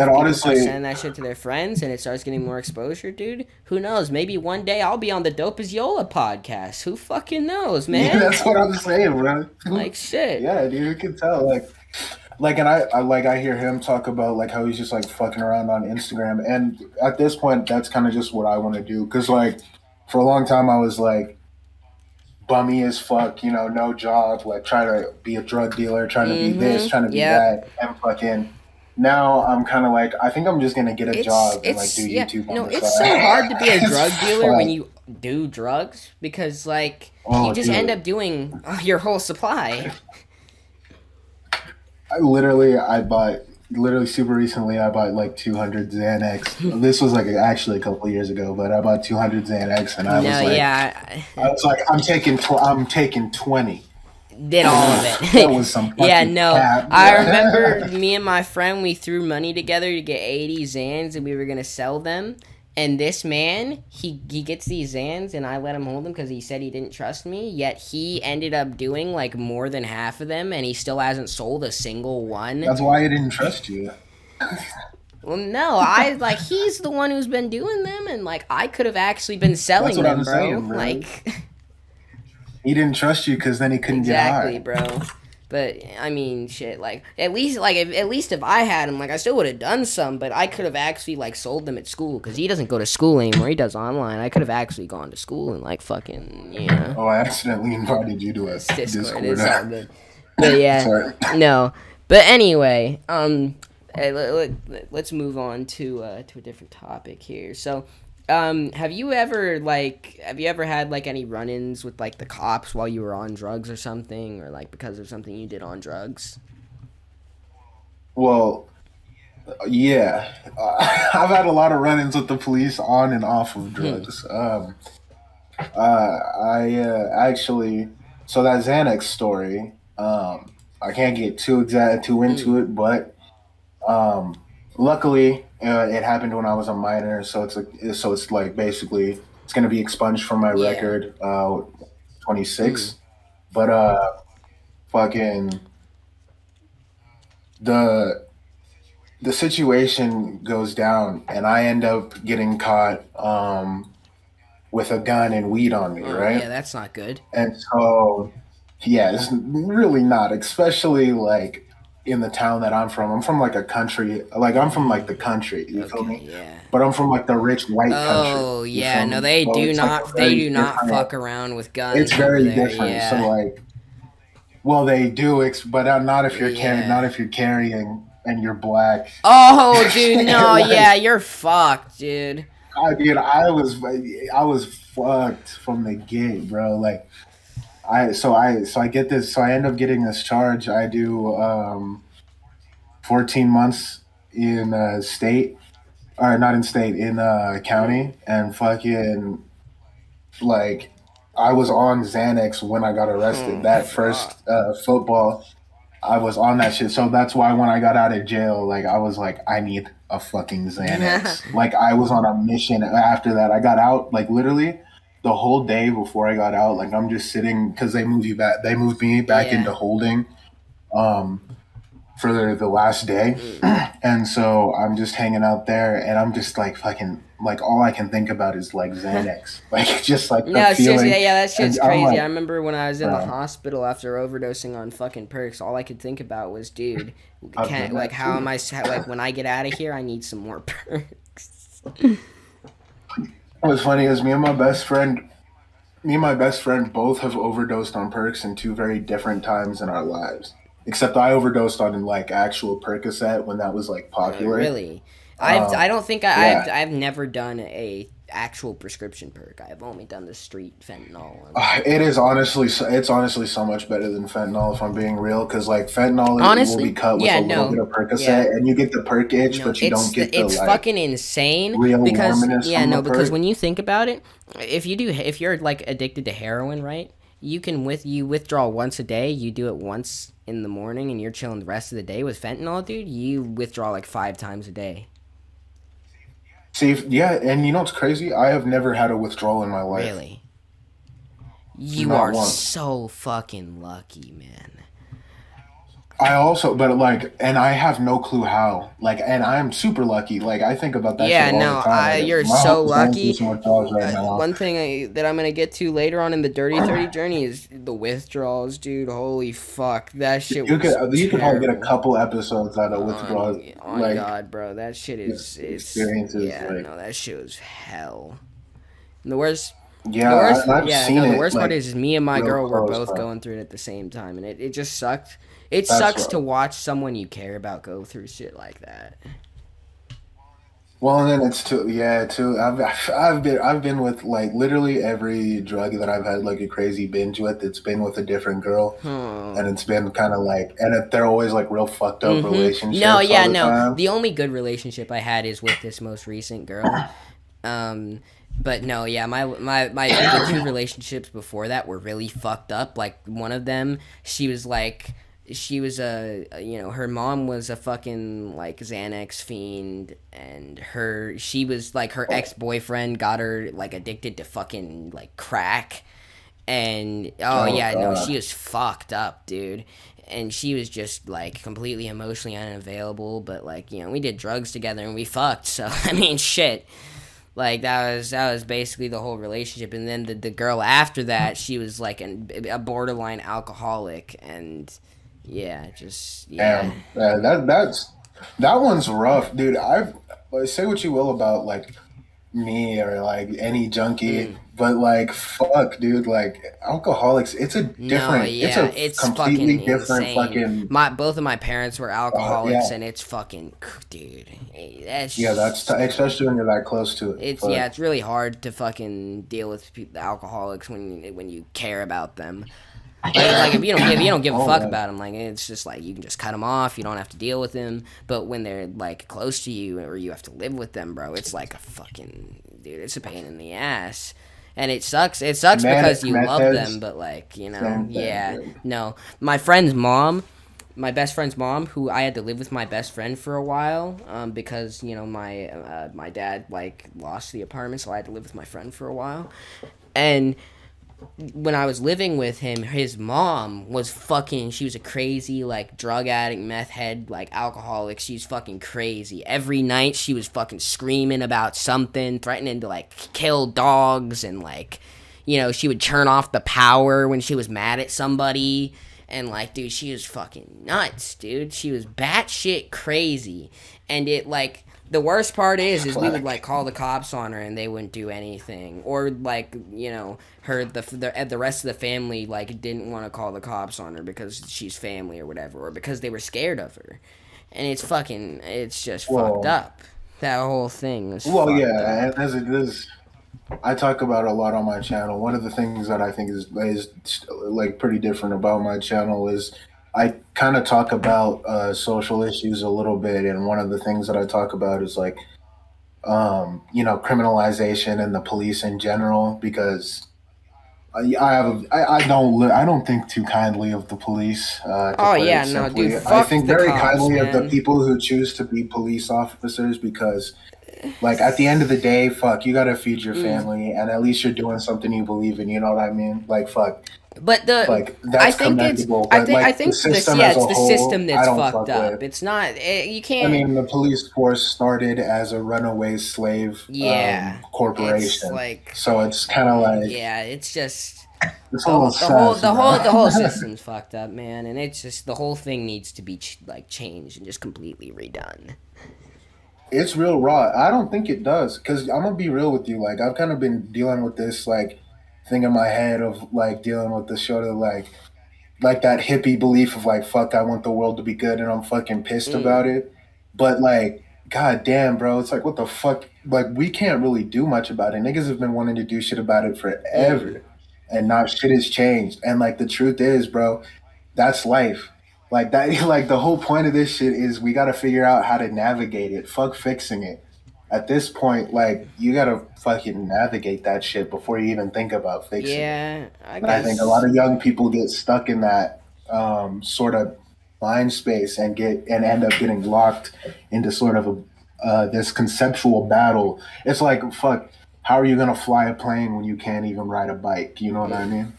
S2: honestly,
S1: sending that shit to their friends and it starts getting more exposure, dude, who knows? Maybe one day I'll be on the Dope as Yola podcast. Who fucking knows,
S2: yeah,
S1: man?
S2: that's what I'm saying, bro.
S1: Like shit.
S2: Yeah, dude, you can tell. And I hear him talk about like how he's just like fucking around on Instagram, and at this point, that's kind of just what I want to do. Cause like for a long time, I was like bummy as fuck, no job, like trying to be a drug dealer, trying to be this,
S1: Mm-hmm.
S2: trying to be
S1: Yep.
S2: that, and fucking. Now I'm kind of like I think I'm just gonna get a job and like do
S1: Yeah,
S2: YouTube on
S1: no,
S2: the
S1: it's so hard
S2: side.
S1: to be a
S2: It's
S1: drug dealer when
S2: fun.
S1: you do drugs because like you
S2: Oh,
S1: just end
S2: dude.
S1: up doing your whole supply.
S2: I bought literally super recently. I bought like 200 Xanax. This was like actually a couple of years ago, but I bought 200 Xanax, and
S1: No, yeah,
S2: I was like, I'm taking 20.
S1: did all of
S2: That
S1: it.
S2: was some
S1: Yeah,
S2: fucking
S1: no,
S2: cap,
S1: I remember
S2: bro.
S1: me and my friend, we threw money together to get 80 Zans and we were gonna sell them. And this man, he gets these Zans and I let him hold them because he said he didn't trust me. Yet he ended up doing like more than half of them, and he still hasn't sold a single one.
S2: That's why I didn't trust you.
S1: Well, no, I like he's the one who's been doing them, and like I could have actually been
S2: That's
S1: selling
S2: what
S1: them,
S2: I'm
S1: bro.
S2: saying, bro.
S1: Like,
S2: He didn't trust you because then he couldn't get
S1: exactly,
S2: high.
S1: bro. But I mean, shit. Like at least if I had him, like I still would have done some, but I could have actually like sold them at school because he doesn't go to school anymore. He does online. I could have actually gone to school and like fucking
S2: Oh, I accidentally invited you to a
S1: it's Discord.
S2: Discord.
S1: It's all good. But yeah,
S2: Sorry.
S1: no. But anyway, hey, let's move on to a different topic here. So, have you ever had like any run-ins with like the cops while you were on drugs or something, or like because of something you did on drugs?
S2: Well, yeah, I've had a lot of run-ins with the police on and off of
S1: Hmm.
S2: drugs. I actually, so that Xanax story. I can't get too
S1: Mm.
S2: into it, but um, luckily it happened when I was a minor, so it's like basically it's gonna be expunged from my
S1: Yeah.
S2: record.
S1: Mm.
S2: 26, but fucking the the situation goes down, and I end up getting caught with a gun and weed on me,
S1: Oh yeah,
S2: right?
S1: that's not good.
S2: And so, yeah, it's really not, especially like in the town that I'm from. I'm from like a country, like I'm from like the country, you feel
S1: Okay,
S2: me?
S1: yeah.
S2: But I'm from like the rich white country,
S1: Oh
S2: you
S1: yeah,
S2: feel
S1: no,
S2: me? So it's like a
S1: they
S2: very
S1: do not
S2: different,
S1: fuck around with
S2: it's
S1: guns over
S2: very
S1: there.
S2: different. So
S1: Yeah,
S2: like, well, they do, but not if you're
S1: yeah.
S2: not if you're carrying and you're black.
S1: Oh, dude, no,
S2: Like,
S1: yeah, you're fucked, dude.
S2: dude, I was fucked from the gate, bro. Like, I get this, so I end up getting this charge. I do 14 months in state, or not in state, in
S1: Mm.
S2: county, and fucking like I was on Xanax when I got arrested.
S1: Oh
S2: That
S1: fuck.
S2: first football, I was on that shit. So that's why when I got out of jail, like I was like, I need a fucking Xanax. Like I was on a mission after that. I got out like literally the whole day before I got out. Like I'm just sitting because they moved you back. They moved me back
S1: Yeah.
S2: into holding um, for the last day,
S1: Mm.
S2: and so I'm just hanging out there, and I'm just like fucking like all I can think about is like Xanax, like just like the
S1: No, seriously, yeah,
S2: feeling,
S1: yeah, that
S2: and
S1: shit's
S2: I'm
S1: crazy.
S2: like,
S1: I remember when I was in the
S2: bro,
S1: hospital after overdosing on fucking perks, all I could think about was, dude,
S2: I've
S1: can't
S2: done
S1: like
S2: that
S1: how
S2: too.
S1: am I like when I get out of here, I need some more perks.
S2: What's funny is me and my best friend both have overdosed on perks in two very different times in our lives. Except I overdosed on like actual Percocet when that was like popular.
S1: Really, I
S2: Um,
S1: don't think
S2: yeah,
S1: I've never done a actual prescription perk. I've only done the street fentanyl ones.
S2: It is honestly it's honestly so much better than fentanyl if I'm being real because like fentanyl will be
S1: Honestly,
S2: cut with
S1: yeah,
S2: a little bit
S1: no,
S2: of
S1: yeah.
S2: Percocet and you get the perk itch,
S1: No,
S2: but you don't get the
S1: it's
S2: like
S1: fucking insane
S2: real
S1: because
S2: warmness
S1: yeah,
S2: from the
S1: no, because
S2: perk.
S1: when you think about it, if you're like addicted to heroin, right? You withdraw once a day, you do it once in the morning and you're chilling the rest of the day. With fentanyl, dude, you withdraw like 5 times a day.
S2: See, yeah, and you know what's crazy? I have never had a withdrawal in my life,
S1: Really. You
S2: not
S1: are
S2: once.
S1: so fucking lucky, man.
S2: I also, but like, and I have no clue how. Like, and I'm super lucky. Like, I think about that shit
S1: Yeah,
S2: all the
S1: no,
S2: time. Like,
S1: you're
S2: my
S1: so
S2: homie's going through
S1: lucky.
S2: some withdrawals right now.
S1: One thing that I'm gonna get to later on in the Dirty 30 journey is the withdrawals, dude. Holy fuck, that shit was
S2: You could probably get a
S1: terrible.
S2: couple episodes out of withdrawals,
S1: On
S2: like
S1: God, bro, that shit is
S2: experiences.
S1: yeah,
S2: Like,
S1: no, that shit was hell. And the worst,
S2: yeah, I've
S1: yeah,
S2: seen
S1: no, the
S2: it
S1: worst part
S2: like
S1: is me and my
S2: real
S1: girl were
S2: close,
S1: both
S2: bro.
S1: going through it at the same time, and it just sucked. It
S2: That's
S1: sucks to
S2: rough.
S1: watch someone you care about go through shit like that.
S2: Well, and then it's too, yeah, too. I've been with like literally every drug that I've had like a crazy binge with. It's been with a different girl,
S1: Hmm.
S2: and it's been kind of like, they're always like real fucked up
S1: No,
S2: relationships all
S1: yeah,
S2: the
S1: no.
S2: time.
S1: The only good relationship I had is with this most recent girl. Um, but no, yeah, the two relationships before that were really fucked up. Like one of them, she was her mom was a fucking like Xanax fiend, and she was like her ex boyfriend got her like addicted to fucking like crack, and oh
S2: Oh
S1: yeah, no, she
S2: God,
S1: was fucked up, dude. And she was just like completely emotionally unavailable, but like we did drugs together and we fucked. So I mean, shit. Like that was basically the whole relationship, and then the girl after that, she was like a borderline alcoholic, and yeah, just yeah.
S2: damn, that one's rough, dude. Say what you will about like me or like any junkie,
S1: Mm.
S2: but like fuck, dude, like alcoholics,
S1: No,
S2: it's
S1: yeah,
S2: a
S1: it's
S2: completely
S1: fucking
S2: different
S1: insane.
S2: fucking
S1: Both of my parents were
S2: yeah,
S1: alcoholics, and it's fucking dude.
S2: yeah,
S1: That's
S2: especially when you're that close to it.
S1: it's yeah,
S2: Fuck.
S1: it's really hard to fucking deal with the alcoholics when you care about them. Like if you don't give a
S2: Oh
S1: fuck
S2: yeah.
S1: about them, like it's just like you can just cut them off. You don't have to deal with them. But when they're like close to you or you have to live with them, bro, it's like a fucking dude. It's a pain in the ass, and it sucks. It sucks because you
S2: Meth
S1: love them,
S2: heads,
S1: but like
S2: same thing,
S1: yeah,
S2: dude.
S1: no. My friend's mom, my best friend's mom, who I had to live with my best friend for a while, because my dad like lost the apartment, so I had to live with my friend for a while, and when I was living with him, his mom was fucking. She was a crazy like drug addict, meth head, like alcoholic. She's fucking crazy. Every night she was fucking screaming about something, threatening to like kill dogs, and like, she would turn off the power when she was mad at somebody. And like, dude, she was fucking nuts, dude. She was batshit crazy, and it like the worst part is we would like call the cops on her and they wouldn't do anything, or like her the rest of the family like didn't want to call the cops on her because she's family or whatever, or because they were scared of her, and it's just fucked
S2: Well,
S1: up. That whole thing was
S2: well,
S1: fucked
S2: yeah,
S1: up.
S2: and as it is, I talk about a lot on my channel. One of the things that I think is like pretty different about my channel is I kind of talk about social issues a little bit, and one of the things that I talk about is like criminalization and the police in general because I don't think too kindly of the police, to
S1: Oh
S2: put
S1: yeah,
S2: it
S1: no, dude,
S2: simply. I
S1: fuck
S2: think
S1: the
S2: very
S1: cops,
S2: kindly of the
S1: man.
S2: people who choose to be police officers because, like, at the end of the day, fuck, you gotta feed your
S1: Mm.
S2: family, and at least you're doing something you believe in. You know what I mean? Like, fuck,
S1: But the
S2: like
S1: I
S2: that's
S1: think it's
S2: commendable.
S1: I
S2: But
S1: think I
S2: like the
S1: think this
S2: system
S1: yeah,
S2: as
S1: it's
S2: a
S1: the system
S2: whole, I
S1: that's
S2: don't
S1: fucked
S2: fuck with.
S1: up. It's not you
S2: I
S1: can't.
S2: mean, the police force started as a runaway slave
S1: Yeah, it's
S2: corporation,
S1: like
S2: so it's kind of like
S1: yeah, it's just
S2: it's
S1: the whole
S2: almost sus, you know.
S1: the whole system's fucked up, man, and it's just the whole thing needs to be like changed and just completely redone.
S2: It's real raw. I don't think it does because I'm gonna be real with you. Like I've kind of been dealing with this like thing in my head of like dealing with this sort of like that hippie belief of like fuck I want the world to be good and I'm fucking pissed
S1: Mm,
S2: about it. But like god damn bro, it's like what the fuck like we can't really do much about it. Niggas have been wanting to do shit about it
S1: mm,
S2: forever and not shit has changed. And like the truth is, bro, that's life. Like that like the whole point of this shit is we gotta figure out how to navigate it. Fuck fixing it. At this point, like you gotta fucking navigate that shit before you even think about fixing it.
S1: yeah, I
S2: And I think a lot
S1: guess.
S2: of young people get stuck in that sort of mind space and end up getting locked into sort of this conceptual battle. It's like fuck. How are you gonna fly a plane when you can't even ride a bike? You know what I
S1: Mm,
S2: mean?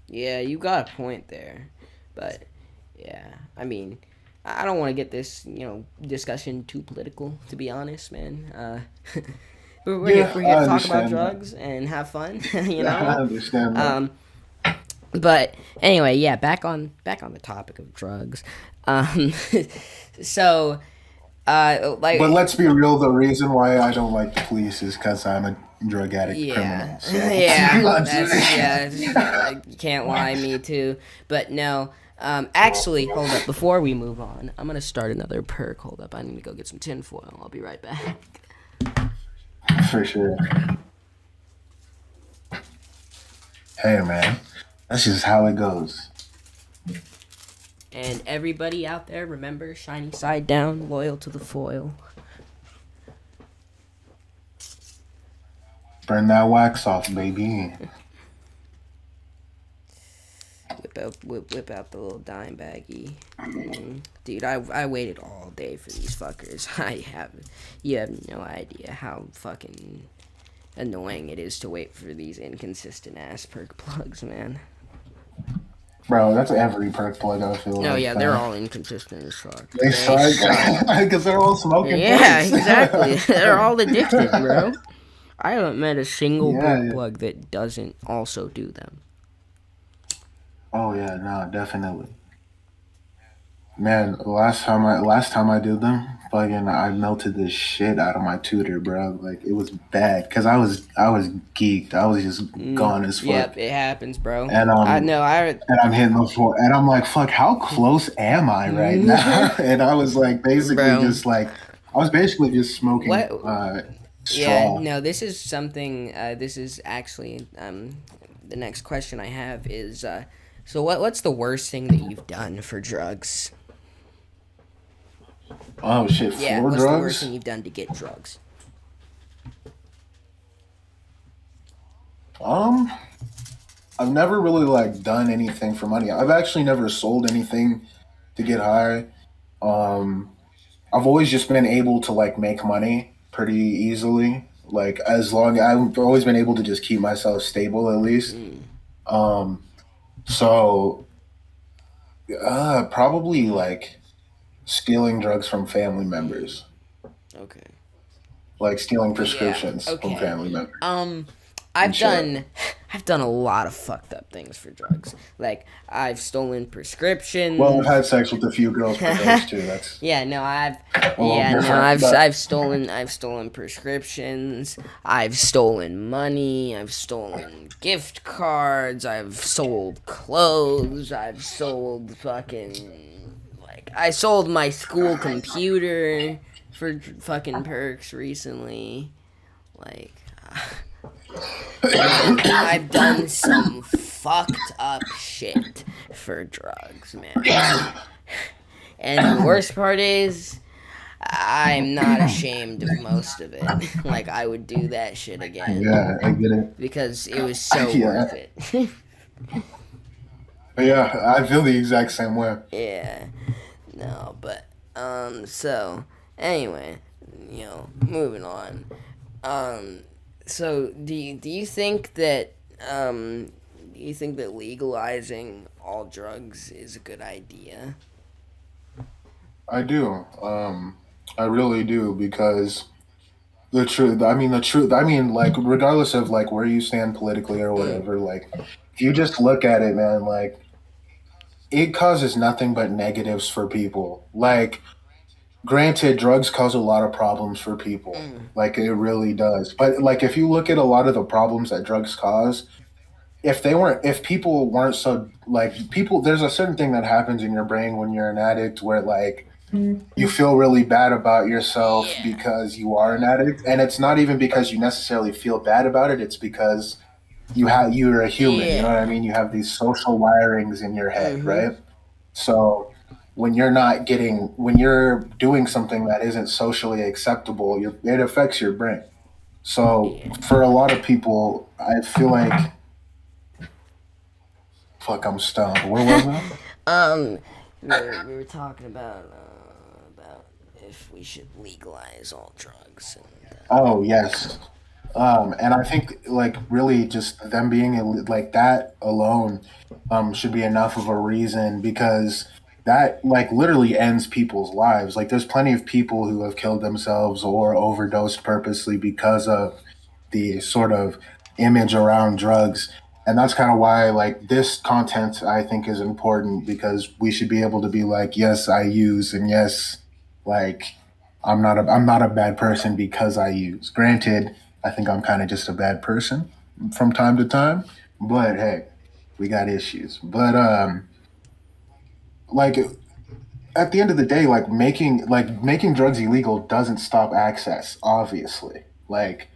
S1: yeah, you got a point there, but yeah, I mean, I don't want to get this discussion too political, to be honest, man.
S2: Yeah,
S1: We're here
S2: I
S1: to talk about
S2: understand that.
S1: drugs and have fun,
S2: I understand that.
S1: Um, but anyway, yeah, back on the topic of drugs. Um, so
S2: But
S1: like
S2: let's be real. The reason why I don't like the police is because I'm a drug addict
S1: yeah,
S2: criminal. So
S1: yeah, that's yeah, you can't lie, me too. But no, actually, hold up. Before we move on, I'm gonna start another perk. Hold up, I need to go get some tinfoil. I'll be right back.
S2: for sure. Hey man, that's just how it goes.
S1: And everybody out there, remember, shiny side down, loyal to the foil.
S2: Burn that wax off, baby.
S1: Whip out the little dime baggie. Dude, I waited all day for these fuckers. You have no idea how fucking annoying it is to wait for these inconsistent ass perk plugs, man.
S2: Bro, that's every perk plug I feel
S1: No,
S2: like,
S1: yeah, they're
S2: man.
S1: all inconsistent as fuck.
S2: They
S1: They
S2: suck
S1: suck.
S2: because they're all smoking
S1: Yeah,
S2: perks.
S1: exactly. They're all addicted, bro. I haven't met a single
S2: Yeah,
S1: perk
S2: yeah.
S1: plug that doesn't also do them.
S2: Oh yeah, no, definitely. Man, last time I did them, fucking I melted the shit out of my tutor, bro. Like it was bad because I was geeked. I was just gone as fuck.
S1: Yep, it happens, bro.
S2: And
S1: I know.
S2: I'm hitting the floor, and I'm like, fuck, how close am I right now? And I was like, basically
S1: Bro,
S2: just like, I was basically just smoking
S1: what? Yeah,
S2: straw.
S1: no. This is something. This is actually the next question I have is so what's the worst thing that you've done for drugs?
S2: Oh shit,
S1: Yeah,
S2: four
S1: what's the worst
S2: drugs.
S1: thing you've done to get drugs?
S2: Um, I've never really like done anything for money. I've actually never sold anything to get high. Um, I've always just been able to like make money pretty easily. Like as long I've always been able to just keep myself stable at least. Um, so probably like stealing drugs from family members,
S1: Okay.
S2: like stealing
S1: Yeah.
S2: prescriptions from
S1: Okay.
S2: family members
S1: Um,
S2: and
S1: I've
S2: shit.
S1: done, I've done a lot of fucked up things for drugs. Like I've stolen
S2: Well, I've
S1: prescriptions.
S2: had sex with a few girls for drugs too. That's
S1: Yeah, no,
S2: a little different,
S1: I've
S2: but
S1: stolen prescriptions. I've stolen money. I've stolen gift cards. I've sold clothes. I've sold fucking, like, I sold my school computer for fucking perks recently. Like, I've done some fucked up shit for drugs, man. And the worst part is, I'm not ashamed of most of it. Like, I would do that shit again
S2: yeah, I get it.
S1: because it was so
S2: Yeah,
S1: worth it.
S2: yeah, I feel the exact same way.
S1: Yeah. No, but, so, anyway, moving on. So, do you think that, legalizing all drugs is a good idea?
S2: I do. I really do because the truth. I mean, the truth. I mean, like, regardless of like where you stand politically or
S1: Mm,
S2: whatever, like, if you just look at it, man, like, it causes nothing but negatives for people. Like, granted, drugs cause a lot of problems for people.
S1: mm,
S2: Like, it really does. But like, if you look at a lot of the problems that drugs cause, if people weren't so like people, there's a certain thing that happens in your brain when you're an addict where like you feel really bad about yourself
S1: yeah.
S2: because you are an addict, and it's not even because you necessarily feel bad about it. It's because you're a human. You know what I
S1: Yeah.
S2: mean? You have these social wirings in your head,
S1: Mm-hmm.
S2: right? So when you're doing something that isn't socially acceptable, it affects your brain. So
S1: Yeah.
S2: for a lot of people, I feel like fuck, I'm stoned. Where was I?
S1: um, we were talking about if we should legalize all drugs and
S2: Oh yes. And I think like really just them being like that alone should be enough of a reason because that like literally ends people's lives. Like there's plenty of people who have killed themselves or overdosed purposely because of the sort of image around drugs. And that's kind of why like this content I think is important because we should be able to be like, yes, I use, and yes, like I'm not a bad person because I use. Granted, I think I'm kind of just a bad person from time to time, but hey, we got issues. But like at the end of the day, like making drugs illegal doesn't stop access, obviously. Like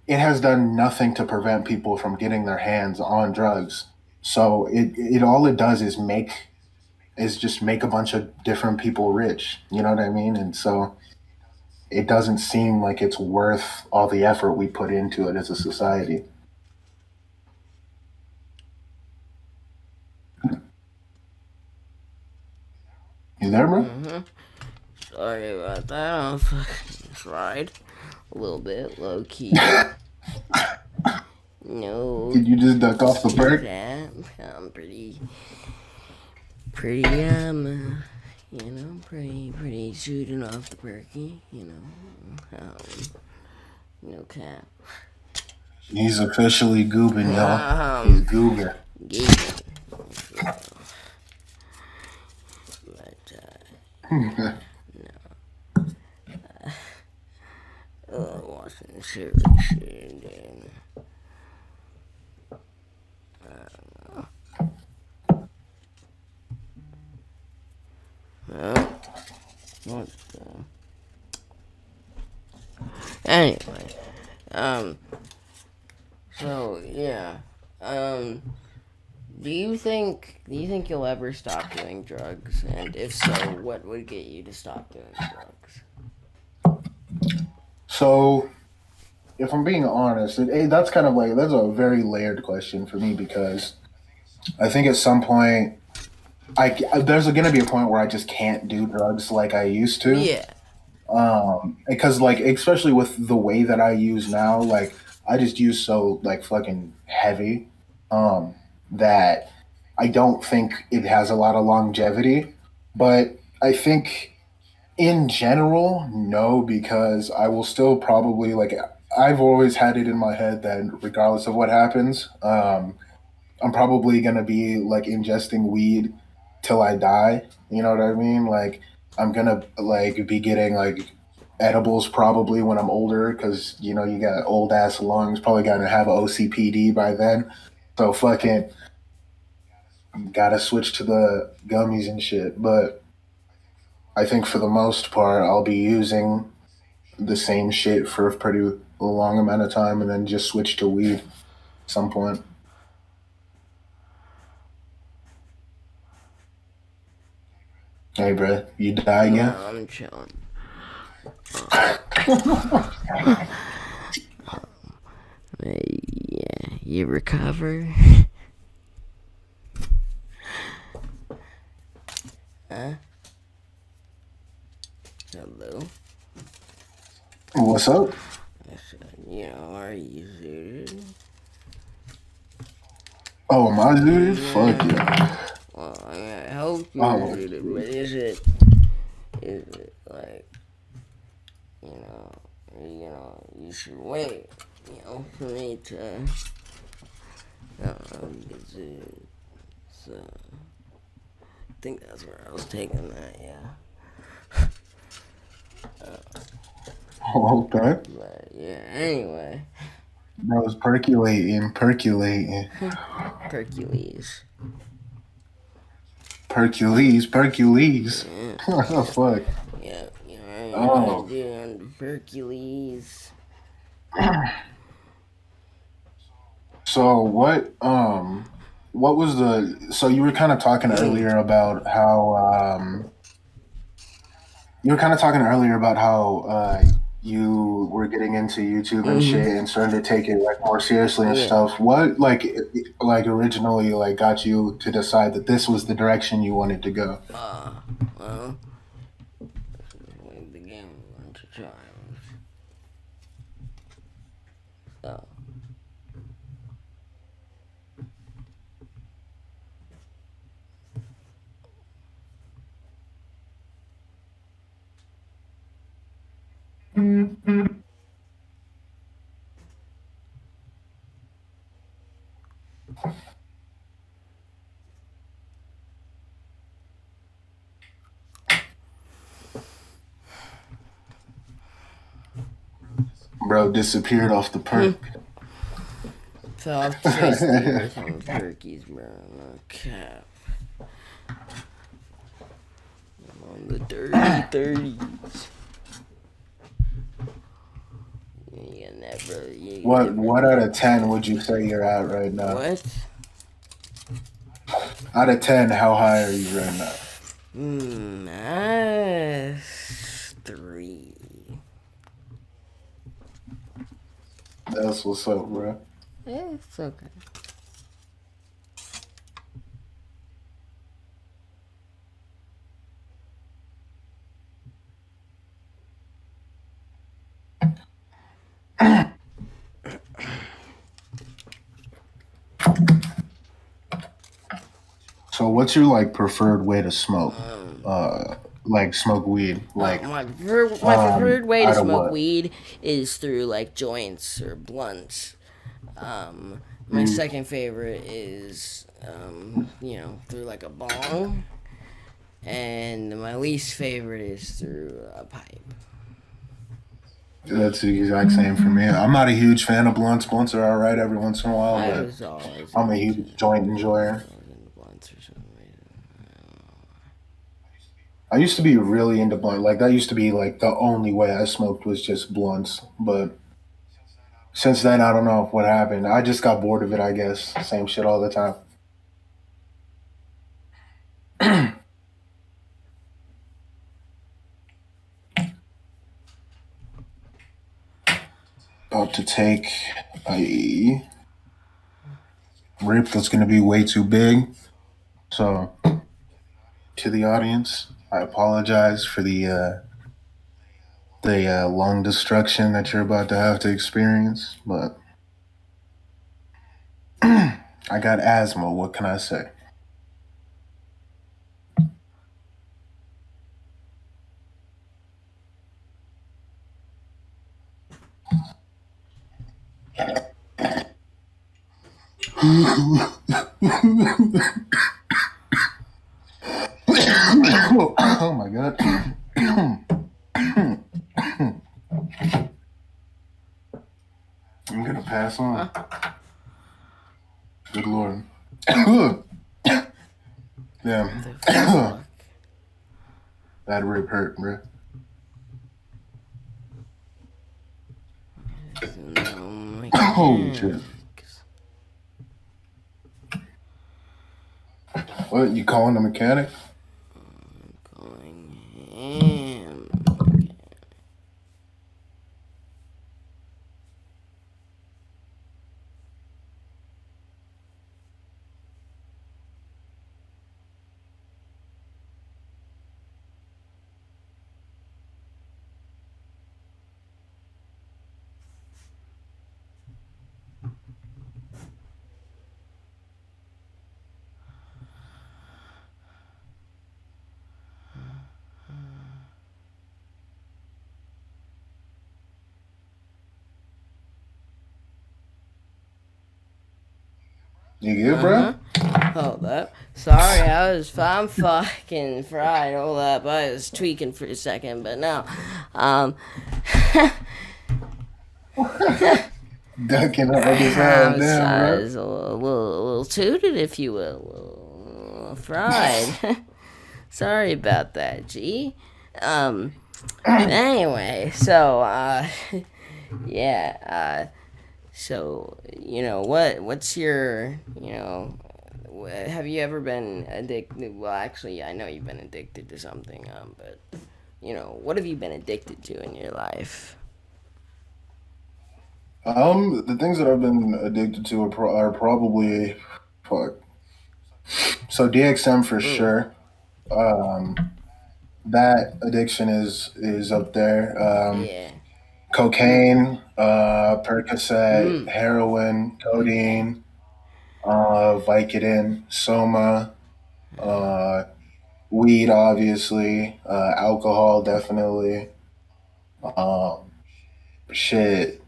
S2: it has done nothing to prevent people from getting their hands on drugs. So it all it does is just make a bunch of different people rich. You know what I mean? And so it doesn't seem like it's worth all the effort we put into it as a society. You there, bro?
S1: mm-hmm. Sorry about that. I fucking tried a little bit low key. No
S2: Did you just duck off the perk?
S1: that. I'm pretty pretty shooting off the perky. No cap.
S2: He's officially goobing, y'all. He's
S1: Um,
S2: goobing.
S1: Gaming. But watching series and then uh, what the anyway. Um. So yeah. Do you think you'll ever stop doing drugs? And if so, what would get you to stop doing drugs?
S2: So, if I'm being honest, that's kind of like that's a very layered question for me because I think at some point there's going to be a point where I just can't do drugs like I used to.
S1: Yeah.
S2: Because like especially with the way that I use now, like I just use so like fucking heavy, um, that I don't think it has a lot of longevity. But I think in general, no, because I will still probably like I've always had it in my head that regardless of what happens, I'm probably gonna be like ingesting weed till I die. You know what I mean? Like I'm gonna like be getting like edibles probably when I'm older because you know you got old ass lungs. Probably gonna have OCPD by then. So fucking gotta switch to the gummies and shit. But I think for the most part, I'll be using the same shit for a pretty long amount of time and then just switch to weed at some point. Hey, bro, you die
S1: No,
S2: again?
S1: I'm chilling. Yeah, you recover? Huh? Hello?
S2: What's up?
S1: I said, you know, are you zooted?
S2: Oh, am I zooted? Fuck
S1: Yeah.
S2: yeah.
S1: Well, I mean, I hope you're
S2: Oh,
S1: zooted, but is it like, you should wait, for me to, I don't know, get zooted. So, I think that's where I was taking that, yeah.
S2: okay.
S1: But, yeah, anyway.
S2: Bro's percolating, percolating.
S1: Hercules.
S2: Percules, Percules.
S1: Yeah,
S2: Fuck.
S1: yeah, I
S2: Oh.
S1: do on Hercules.
S2: So what was so you were kind of talking earlier about how you were kind of talking earlier about how you were getting into YouTube and
S1: Mm-hmm.
S2: shit and starting to take it like more seriously and
S1: Yeah.
S2: stuff. What like originally like got you to decide that this was the direction you wanted to go?
S1: Well, played the game a bunch of times. So,
S2: Bro disappeared off the perk.
S1: fell off the face of the earth on turkeys, bro. No cap. On the dirty 30s. You never, you
S2: What
S1: never.
S2: out of 10 would you say you're at right now?
S1: What?
S2: Out of 10, how high are you right now?
S1: That's 3.
S2: That's what's up, bro.
S1: Yeah, it's okay.
S2: So what's your like preferred way to smoke? Like smoke weed? Like
S1: My preferred way to
S2: out of
S1: smoke
S2: what?
S1: weed is through like joints or blunts. My second favorite is through like a bong, and my least favorite is through a pipe.
S2: That's the exact same for me. I'm not a huge fan of blunts. Blunts are all right every once in a while,
S1: I
S2: but
S1: was always
S2: I'm a
S1: into,
S2: huge joint
S1: I
S2: enjoyer.
S1: was always into blunts for some reason.
S2: I used to be really into blunt. Like that used to be like the only way I smoked was just blunts. But since then, I don't know what happened. I just got bored of it. I guess same shit all the time. About to take a rip that's going to be way too big. So to the audience, I apologize for the the lung destruction that you're about to have to experience. But I got asthma. What can I say? Oh my god. I'm gonna pass on. Good lord. Yeah. That rip hurt, bro. Oh shit. What, you calling the mechanic?
S1: Calling him.
S2: You good, bro?
S1: Hold up. Sorry, I'm fucking fried. Hold up. I was tweaking for a second, but no.
S2: Ducking up like his hand down,
S1: a little tooted, if you will. A little fried. Sorry about that, G. Anyway, so, yeah, so, what's your, have you ever been addicted? Well, actually, I know you've been addicted to something, but, what have you been addicted to in your life?
S2: The things that I've been addicted to are probably, fuck. So DXM for sure. That addiction is up there.
S1: Yeah.
S2: Cocaine, Percocet, heroin, codeine, Vicodin, Soma, weed, obviously, alcohol, definitely. Shit.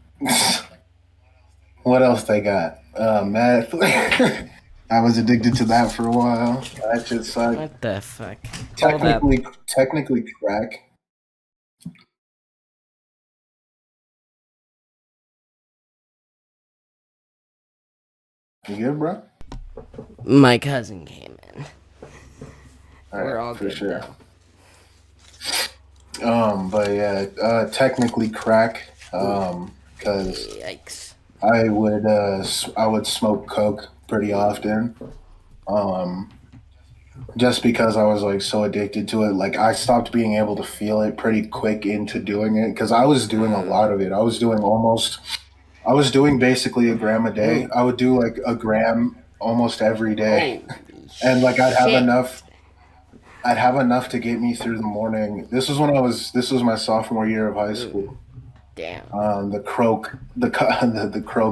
S2: What else they got? Meth. I was addicted to that for a while. That shit sucked.
S1: What the fuck?
S2: Technically crack. You good, bro?
S1: My cousin came in.
S2: All right,
S1: We're all
S2: for
S1: good,
S2: sure.
S1: though.
S2: But yeah, technically crack. Because
S1: Yikes.
S2: I would smoke coke pretty often. Just because I was like so addicted to it, like I stopped being able to feel it pretty quick into doing it because I was doing a lot of it. I was doing basically a gram a day. I would do like a gram almost every day, and like I'd have enough to get me through the morning. This was my sophomore year of high school.
S1: Damn.
S2: The Crow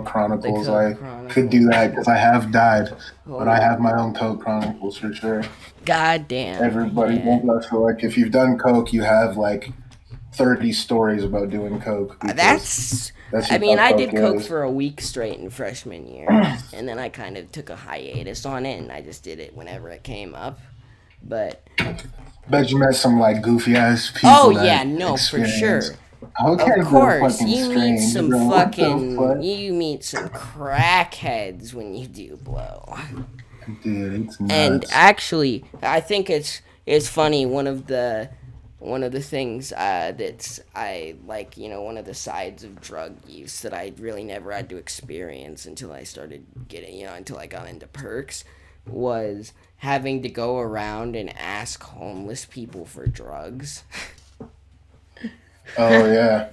S2: Chronicles. Could do that because I have died, but I have my own Coke Chronicles for sure.
S1: God damn.
S2: Everybody knows. So like, if you've done coke, you have like 30 stories about doing coke.
S1: That's I mean, I did coke for a week straight in freshman year, and then I kind of took a hiatus on it, and I just did it whenever it came up. But
S2: bet you met some like goofy ass people.
S1: Oh yeah, no, for sure.
S2: Okay,
S1: of course, you meet some crackheads when you do blow.
S2: Dude, it's nuts.
S1: And actually, I think it's funny. One of the things that's I like, one of the sides of drug use that I really never had to experience until I started getting, until I got into perks, was having to go around and ask homeless people for drugs.
S2: Oh yeah.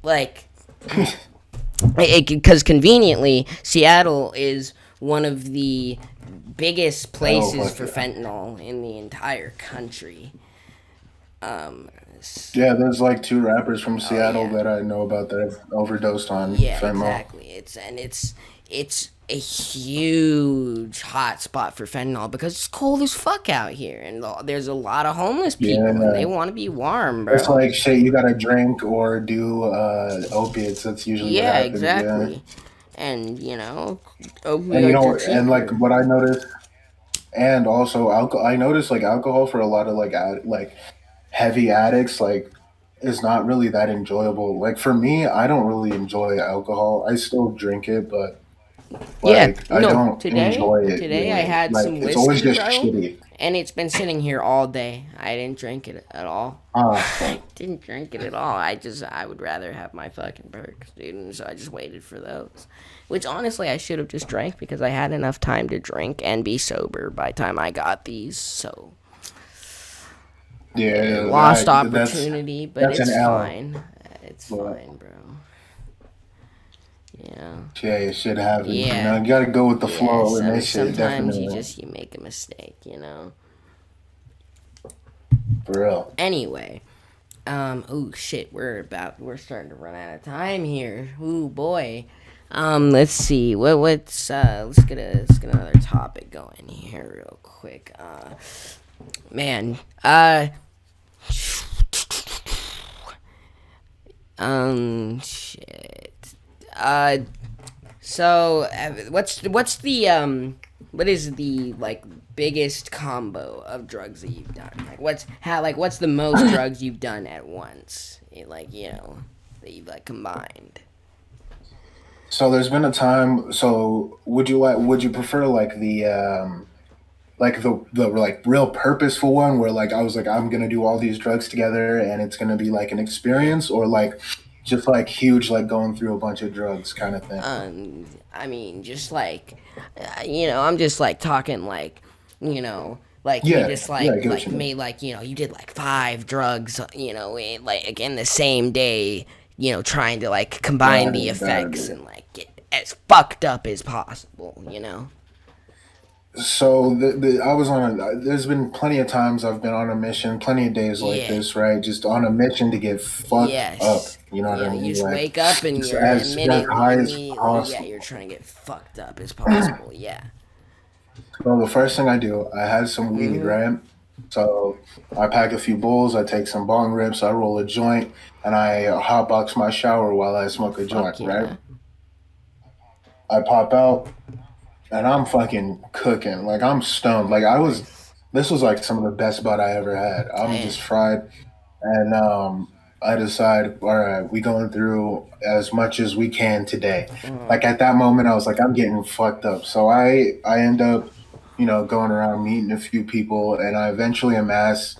S1: Like, because conveniently, Seattle is one of the biggest places for fentanyl in the entire country. Um,
S2: Yeah, there's like two rappers from
S1: oh
S2: Seattle
S1: yeah,
S2: that I know about that have overdosed on
S1: yeah,
S2: fentanyl.
S1: exactly. It's a huge hot spot for fentanyl because it's cold as fuck out here, and there's a lot of homeless people, and they
S2: Yeah,
S1: want to be warm,
S2: it's
S1: bro.
S2: like shit. You gotta drink or do opiates. That's usually what
S1: Yeah,
S2: happens. Yeah,
S1: exactly. And
S2: and you
S1: opioids are
S2: know, and like
S1: cheaper.
S2: what I noticed, and also alcohol. I noticed like alcohol for a lot of like heavy addicts is not really that enjoyable. Like for me, I don't really enjoy alcohol. I still drink it, but
S1: Yeah,
S2: like I
S1: no,
S2: don't
S1: today,
S2: enjoy it
S1: today I
S2: really.
S1: had
S2: Like
S1: some
S2: it's always
S1: whiskey,
S2: just
S1: bro,
S2: shitty.
S1: and it's been sitting here all day. I didn't drink it at all. I didn't drink it at all. I would rather have my fucking perks, dude, and so I just waited for those. Which honestly, I should have just drank because I had enough time to drink and be sober by the time I got these. So,
S2: Yeah,
S1: lost
S2: that's
S1: opportunity, but
S2: that's an
S1: it's
S2: L.
S1: fine. It's
S2: But
S1: fine, bro. Yeah.
S2: yeah, it should happen. You know,
S1: Yeah.
S2: you gotta go with the
S1: Yeah,
S2: flow, and this shit
S1: sometimes
S2: definitely
S1: you make a mistake.
S2: for real.
S1: Anyway, oh shit, we're starting to run out of time here. Ooh boy. Let's see. Let's get another topic going here real quick. Man, shit. What is the like biggest combo of drugs that you've done? What's the most drugs you've done at once? That you've like combined.
S2: So there's been a time. So would you prefer like the like real purposeful one where like I was like I'm gonna do all these drugs together and it's gonna be like an experience, or like just like huge like going through a bunch of drugs kind of thing?
S1: I mean, just like, I'm just like talking like you
S2: Yeah,
S1: just
S2: yeah, I get what
S1: like
S2: you mean.
S1: made like you did like five drugs, like again the same day, trying to like combine
S2: Got
S1: the
S2: it, got
S1: effects
S2: it.
S1: and like get as fucked up as possible.
S2: So I was on a. There's been plenty of times I've been on a mission, plenty of days like
S1: Yeah.
S2: this, right? Just on a mission to get fucked up.
S1: Yes.
S2: You know what I
S1: Yeah, you
S2: mean?
S1: just
S2: Like
S1: wake up and
S2: just
S1: you're
S2: as high as
S1: immediately, yeah, you're
S2: possible.
S1: trying to get fucked up as possible. Yeah.
S2: So the first thing I do, I had some weed,
S1: Mhm.
S2: right? So I pack a few bowls, I take some bong rips, I roll a joint, and I hotbox my shower while I smoke a joint,
S1: Fuck
S2: right?
S1: yeah.
S2: I pop out and I'm fucking cooking. Like I'm stoned. Like I was
S1: Nice.
S2: this was like some of the best bud I ever had. I'm
S1: Damn.
S2: just fried. And I decide, all right, we going through as much as we can today.
S1: Uh,
S2: Like at that moment I was like, I'm getting fucked up. So I end up, going around meeting a few people and I eventually amass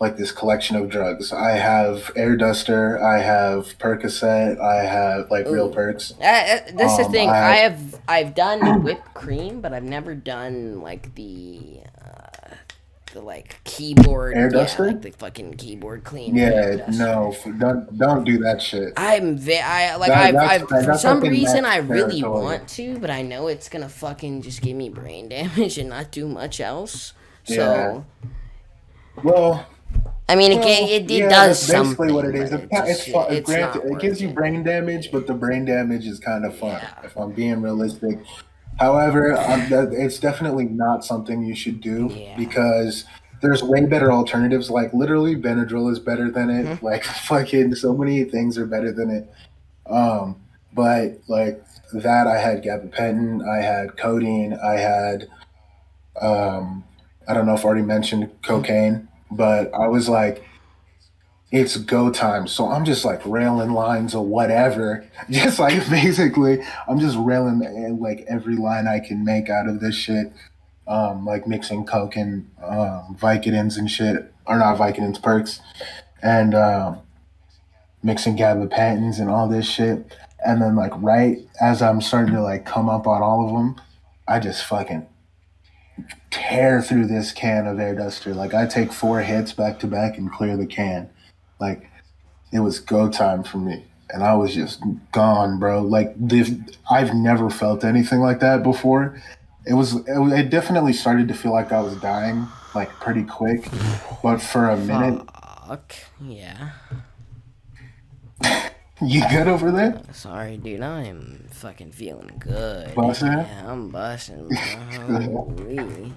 S2: like this collection of drugs. I have air duster, I have Percocet, I have like real
S1: Ooh,
S2: perks.
S1: that's the thing.
S2: I
S1: I
S2: have
S1: have I've done whipped cream, but I've never done like the like keyboard.
S2: air
S1: Yeah, like
S2: duster.
S1: the fucking keyboard cleaner air
S2: Yeah,
S1: duster.
S2: no, don't do that shit.
S1: I like I've for
S2: That's
S1: some
S2: like in
S1: reason I
S2: next
S1: really
S2: territory.
S1: want to, but I know it's gonna fucking just give me brain damage and not do much else.
S2: Yeah.
S1: So
S2: Well,
S1: I mean, it
S2: yeah,
S1: does
S2: that's basically what
S1: something,
S2: it is.
S1: but it just it's
S2: Granted,
S1: not
S2: it gives
S1: worth
S2: you
S1: it.
S2: brain damage, but the brain damage is kind of fun,
S1: Yeah,
S2: if I'm being realistic. However, it's definitely not something you should do
S1: yeah.
S2: because there's way better alternatives. Like literally, Benadryl is better than it.
S1: Hmm.
S2: Like fucking, so many things are better than it. But like that, I had gabapentin, I had codeine, I had um, I don't know if I already mentioned cocaine, but I was like, it's go time. So I'm just like railing lines or whatever. Just like basically, I'm just railing like every line I can make out of this shit. Like mixing coke and Vicodins and shit, or not Vicodins, perks, and mixing gabapentins and all this shit. And then like right as I'm starting to like come up on all of them, I just fucking tear through this can of air duster. Like I take four hits back to back and clear the can. Like it was go time for me. And I was just gone, bro. I've never felt anything like that before. It definitely started to feel like I was dying, like pretty quick. But for a minute,
S1: fuck. Yeah.
S2: You good over there?
S1: Sorry, dude. I'm fucking feeling good.
S2: Bussin'?
S1: Yeah, I'm busting, bro. Holy.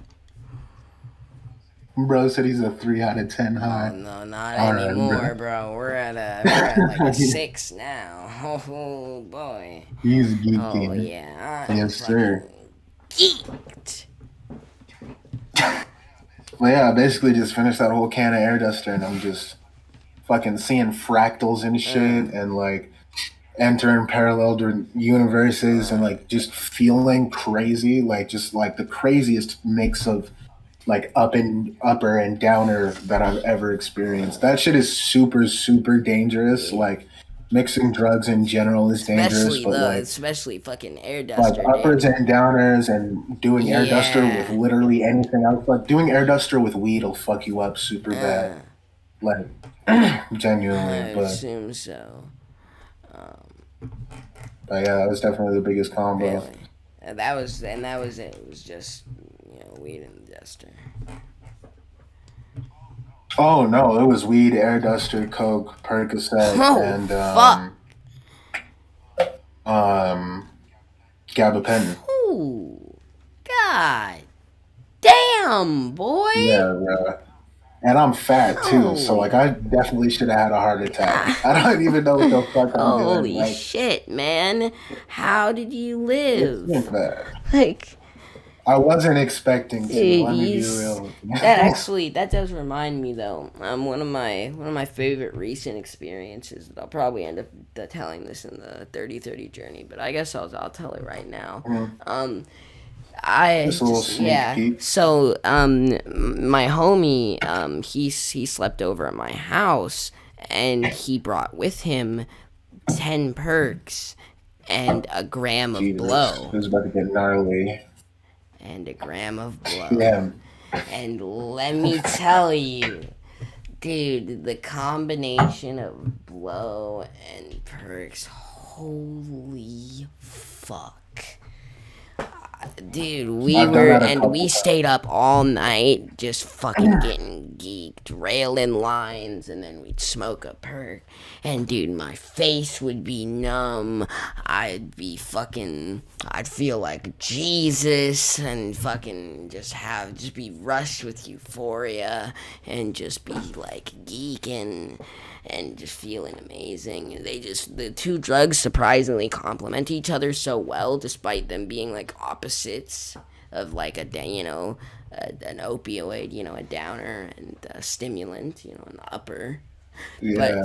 S2: Bro said he's a 3 out of 10
S1: Oh
S2: high.
S1: no, not
S2: All right,
S1: anymore,
S2: bro.
S1: bro. We're at like a 6 now. Oh boy.
S2: He's
S1: Oh
S2: geeking.
S1: yeah, I'm
S2: Yes,
S1: fucking
S2: sir.
S1: geeked.
S2: Well, yeah, I basically just finished that whole can of air duster, and I'm just fucking seeing fractals and shit, and like entering parallel universes, and like just feeling crazy, like just like the craziest mix of like upper and downer that I've ever experienced. That shit is super super dangerous.
S1: Yeah.
S2: Like mixing drugs in general is dangerous,
S1: Especially
S2: but
S1: the,
S2: like
S1: especially fucking air
S2: like
S1: duster
S2: uppers
S1: danger.
S2: and downers and doing air duster with
S1: Yeah.
S2: literally anything else. Like doing air duster with weed will fuck you up super bad.
S1: Uh,
S2: Like
S1: I
S2: genuinely,
S1: assume so.
S2: but yeah, that was definitely the biggest combo.
S1: Really. That was it. It was just, weed and duster.
S2: Oh no, it was weed, air duster, coke, Percocet,
S1: Oh
S2: and
S1: fuck.
S2: um gabapentin.
S1: Ooh. God damn, boy.
S2: Yeah, bro. And I'm fat too, so like
S1: Oh
S2: I definitely should have had a heart attack. I
S1: God.
S2: don't even know what the fuck I'm doing.
S1: Holy
S2: Like
S1: shit, man. How did you
S2: it's
S1: live?
S2: bad.
S1: Like,
S2: I wasn't expecting to.
S1: dude,
S2: Let me be real with
S1: that does remind me though. One of my favorite recent experiences that I'll probably end up telling this in the 30/30 journey, but I guess I'll tell it right now.
S2: you.
S1: I
S2: Just a little
S1: just
S2: sneak
S1: yeah.
S2: peek.
S1: So my homie he slept over at my house and he brought with him 10 perks and a gram of
S2: Jesus,
S1: blow
S2: it was about to get gnarly.
S1: and a gram of blow.
S2: Yeah,
S1: And let me tell you, dude, the combination of blow and perks, holy fuck. Dude,
S2: I've done that a
S1: we
S2: couple
S1: stayed up all night just fucking getting geeked, railing lines, and then we'd smoke a perk. And dude, my face would be numb. I'd feel like Jesus and fucking just be rushed with euphoria and just be like geeking and just feeling amazing. The two drugs surprisingly complement each other so well, despite them being like opposites of like an opioid, a downer, and a stimulant, an upper.
S2: yeah.
S1: But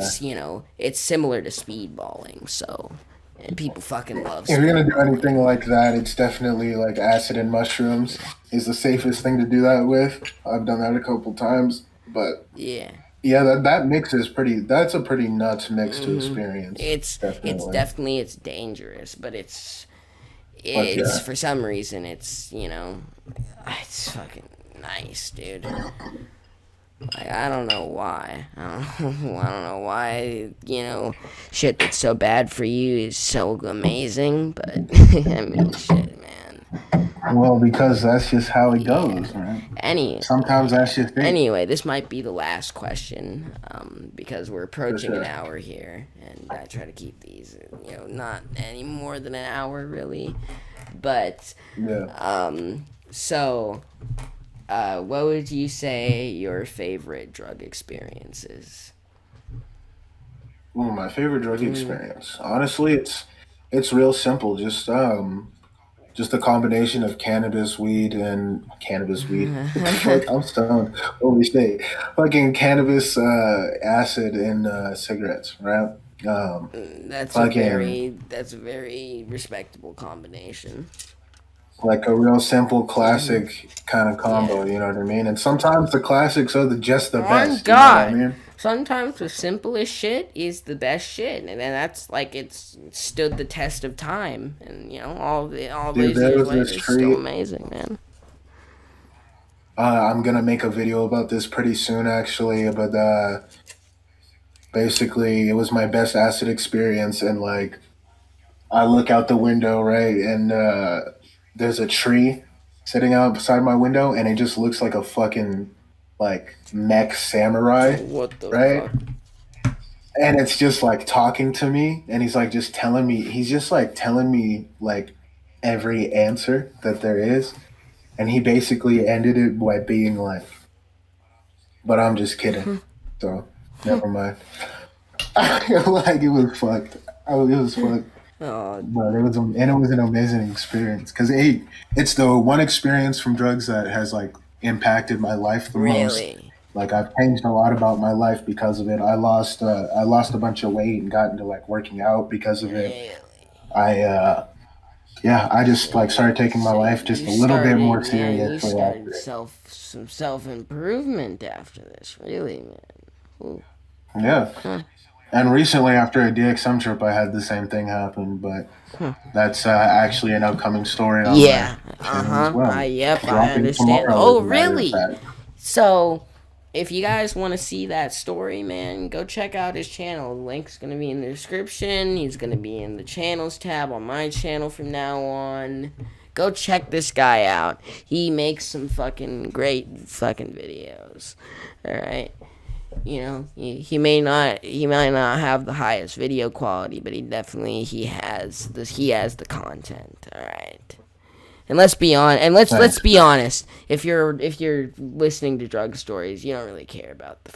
S1: it's similar to speedballing, so and people fucking love
S2: If you're gonna do
S1: speedballing.
S2: anything like that, it's definitely like acid and mushrooms is the safest thing to do that with. I've done that a couple times, but
S1: Yeah.
S2: yeah, that mix is pretty. That's a pretty nuts mix to
S1: hmm
S2: experience.
S1: it's
S2: Definitely.
S1: definitely it's dangerous, but
S2: Fuck
S1: it's
S2: yeah.
S1: for some reason it's fucking nice, dude. Like, I don't know why. I don't know why, shit that's so bad for you is so amazing, but I mean, shit, man.
S2: Well, because that's just how it
S1: Yeah.
S2: goes, right?
S1: Any
S2: Sometimes that's just it.
S1: Anyway, this might be the last question, because we're
S2: For
S1: approaching an
S2: sure.
S1: hour here, and I try to keep these, not any more than an hour, really. But,
S2: Yeah.
S1: so, what would you say your favorite drug experience is?
S2: Well, my favorite drug experience. Honestly, it's real simple. Just a combination of cannabis weed. What the fuck? I'm stoned. Holy shit. Fucking cannabis acid and cigarettes, right? Um fucking
S1: That's a very respectable combination.
S2: like a real simple
S1: hmm
S2: classic kind of
S1: Yeah.
S2: combo, you know what I mean? And sometimes the classics are just the
S1: On
S2: best, you know what I
S1: God.
S2: mean?
S1: Sometimes the simplest shit is the best shit, and then that's like it's stood the test of time, and all
S2: Dude,
S1: those
S2: there
S1: years
S2: was
S1: later,
S2: this
S1: it's still
S2: tree.
S1: amazing, man.
S2: I'm gonna make a video about this pretty soon, actually. But basically, it was my best acid experience, and like I look out the window, right, and there's a tree sitting out beside my window, and it just looks like a fucking like mech samurai,
S1: What the
S2: right?
S1: fuck?
S2: And it's just like talking to me, and he's just like telling me like every answer that there is, and he basically ended it by being like, "But I'm just kidding." So never mind. Like it was fucked. It was fucked.
S1: Oh,
S2: But it was an amazing experience because it's the one experience from drugs that has like impacted my life the most.
S1: really?
S2: Like I've changed a lot about my life because of it. I lost a bunch of weight and got into like working out because of it.
S1: Really?
S2: I yeah, I just like started taking my
S1: So
S2: life just
S1: you
S2: a little bit more
S1: started, man. You
S2: seriously
S1: started
S2: after it.
S1: some self improvement after this, really, man. Ooh.
S2: Yeah.
S1: Huh.
S2: And recently, after a DXM trip, I had the same thing happen, but that's actually an upcoming story on my
S1: Yeah. Uh
S2: channel as
S1: huh.
S2: well.
S1: Yep. I
S2: Dropping
S1: understand.
S2: tomorrow, as
S1: Oh,
S2: a matter of
S1: really?
S2: fact.
S1: So, if you guys want to see that story, man, go check out his channel. The link's gonna be in the description. He's gonna be in the channels tab on my channel from now on. Go check this guy out. He makes some fucking great fucking videos. All right. You know, he might not have the highest video quality, but he has the content. All right. And let's
S2: Thanks.
S1: be honest. If you're listening to drug stories, you don't really care about the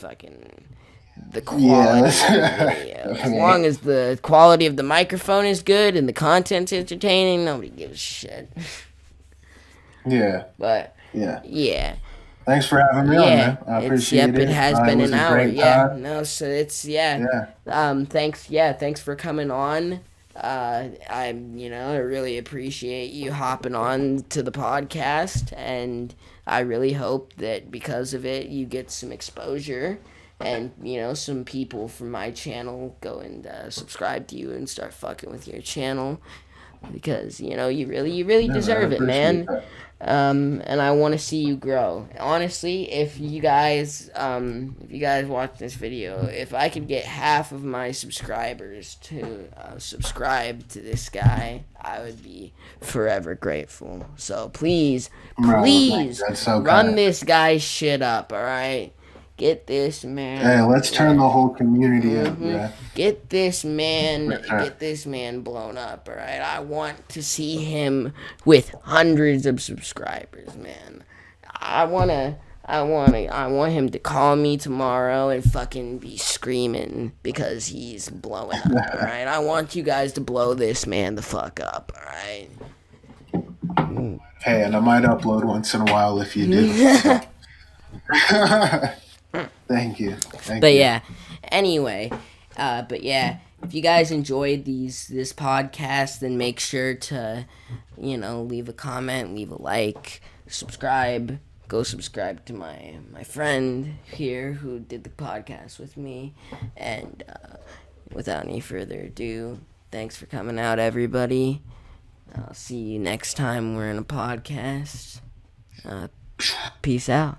S2: Yeah,
S1: quality of the video. As long as the quality of the microphone is good and the content's entertaining, nobody gives a shit.
S2: yeah,
S1: But
S2: yeah.
S1: yeah.
S2: Thanks for having me on,
S1: Yeah,
S2: man. I
S1: it's
S2: appreciate
S1: yep. It
S2: it.
S1: has
S2: It
S1: been
S2: was
S1: an
S2: a
S1: hour.
S2: great
S1: Yeah,
S2: time.
S1: no. So it's yeah.
S2: Yeah,
S1: Thanks. Yeah, thanks for coming on. I really appreciate you hopping on to the podcast, and I really hope that because of it, you get some exposure, and some people from my channel go and subscribe to you and start fucking with your channel because you really
S2: yeah, man. I
S1: deserve it,
S2: appreciate
S1: man.
S2: that.
S1: And I want to see you grow. Honestly, if you guys watch this video, if I could get half of my subscribers to subscribe to this guy, I would be forever grateful. So please,
S2: Bro, thanks.
S1: please
S2: That's so
S1: run
S2: kind.
S1: this guy's shit up. All right, get this
S2: Hey,
S1: man.
S2: let's turn the whole community up,
S1: Mm-hmm.
S2: bro.
S1: Get
S2: For sure.
S1: this man blown up, all right? I want to see him with hundreds of subscribers, man. I want him to call me tomorrow and fucking be screaming because he's blowing up, all right? I want you guys to blow this man the fuck up, all right?
S2: Hey, and I might upload once in a while if you do. So. Thank you. Thank
S1: But
S2: you.
S1: yeah, anyway, but yeah, if you guys enjoyed this podcast, then make sure to, leave a comment, leave a like, subscribe. Go subscribe to my friend here who did the podcast with me. And without any further ado, thanks for coming out, everybody. I'll see you next time we're in a podcast. Peace out.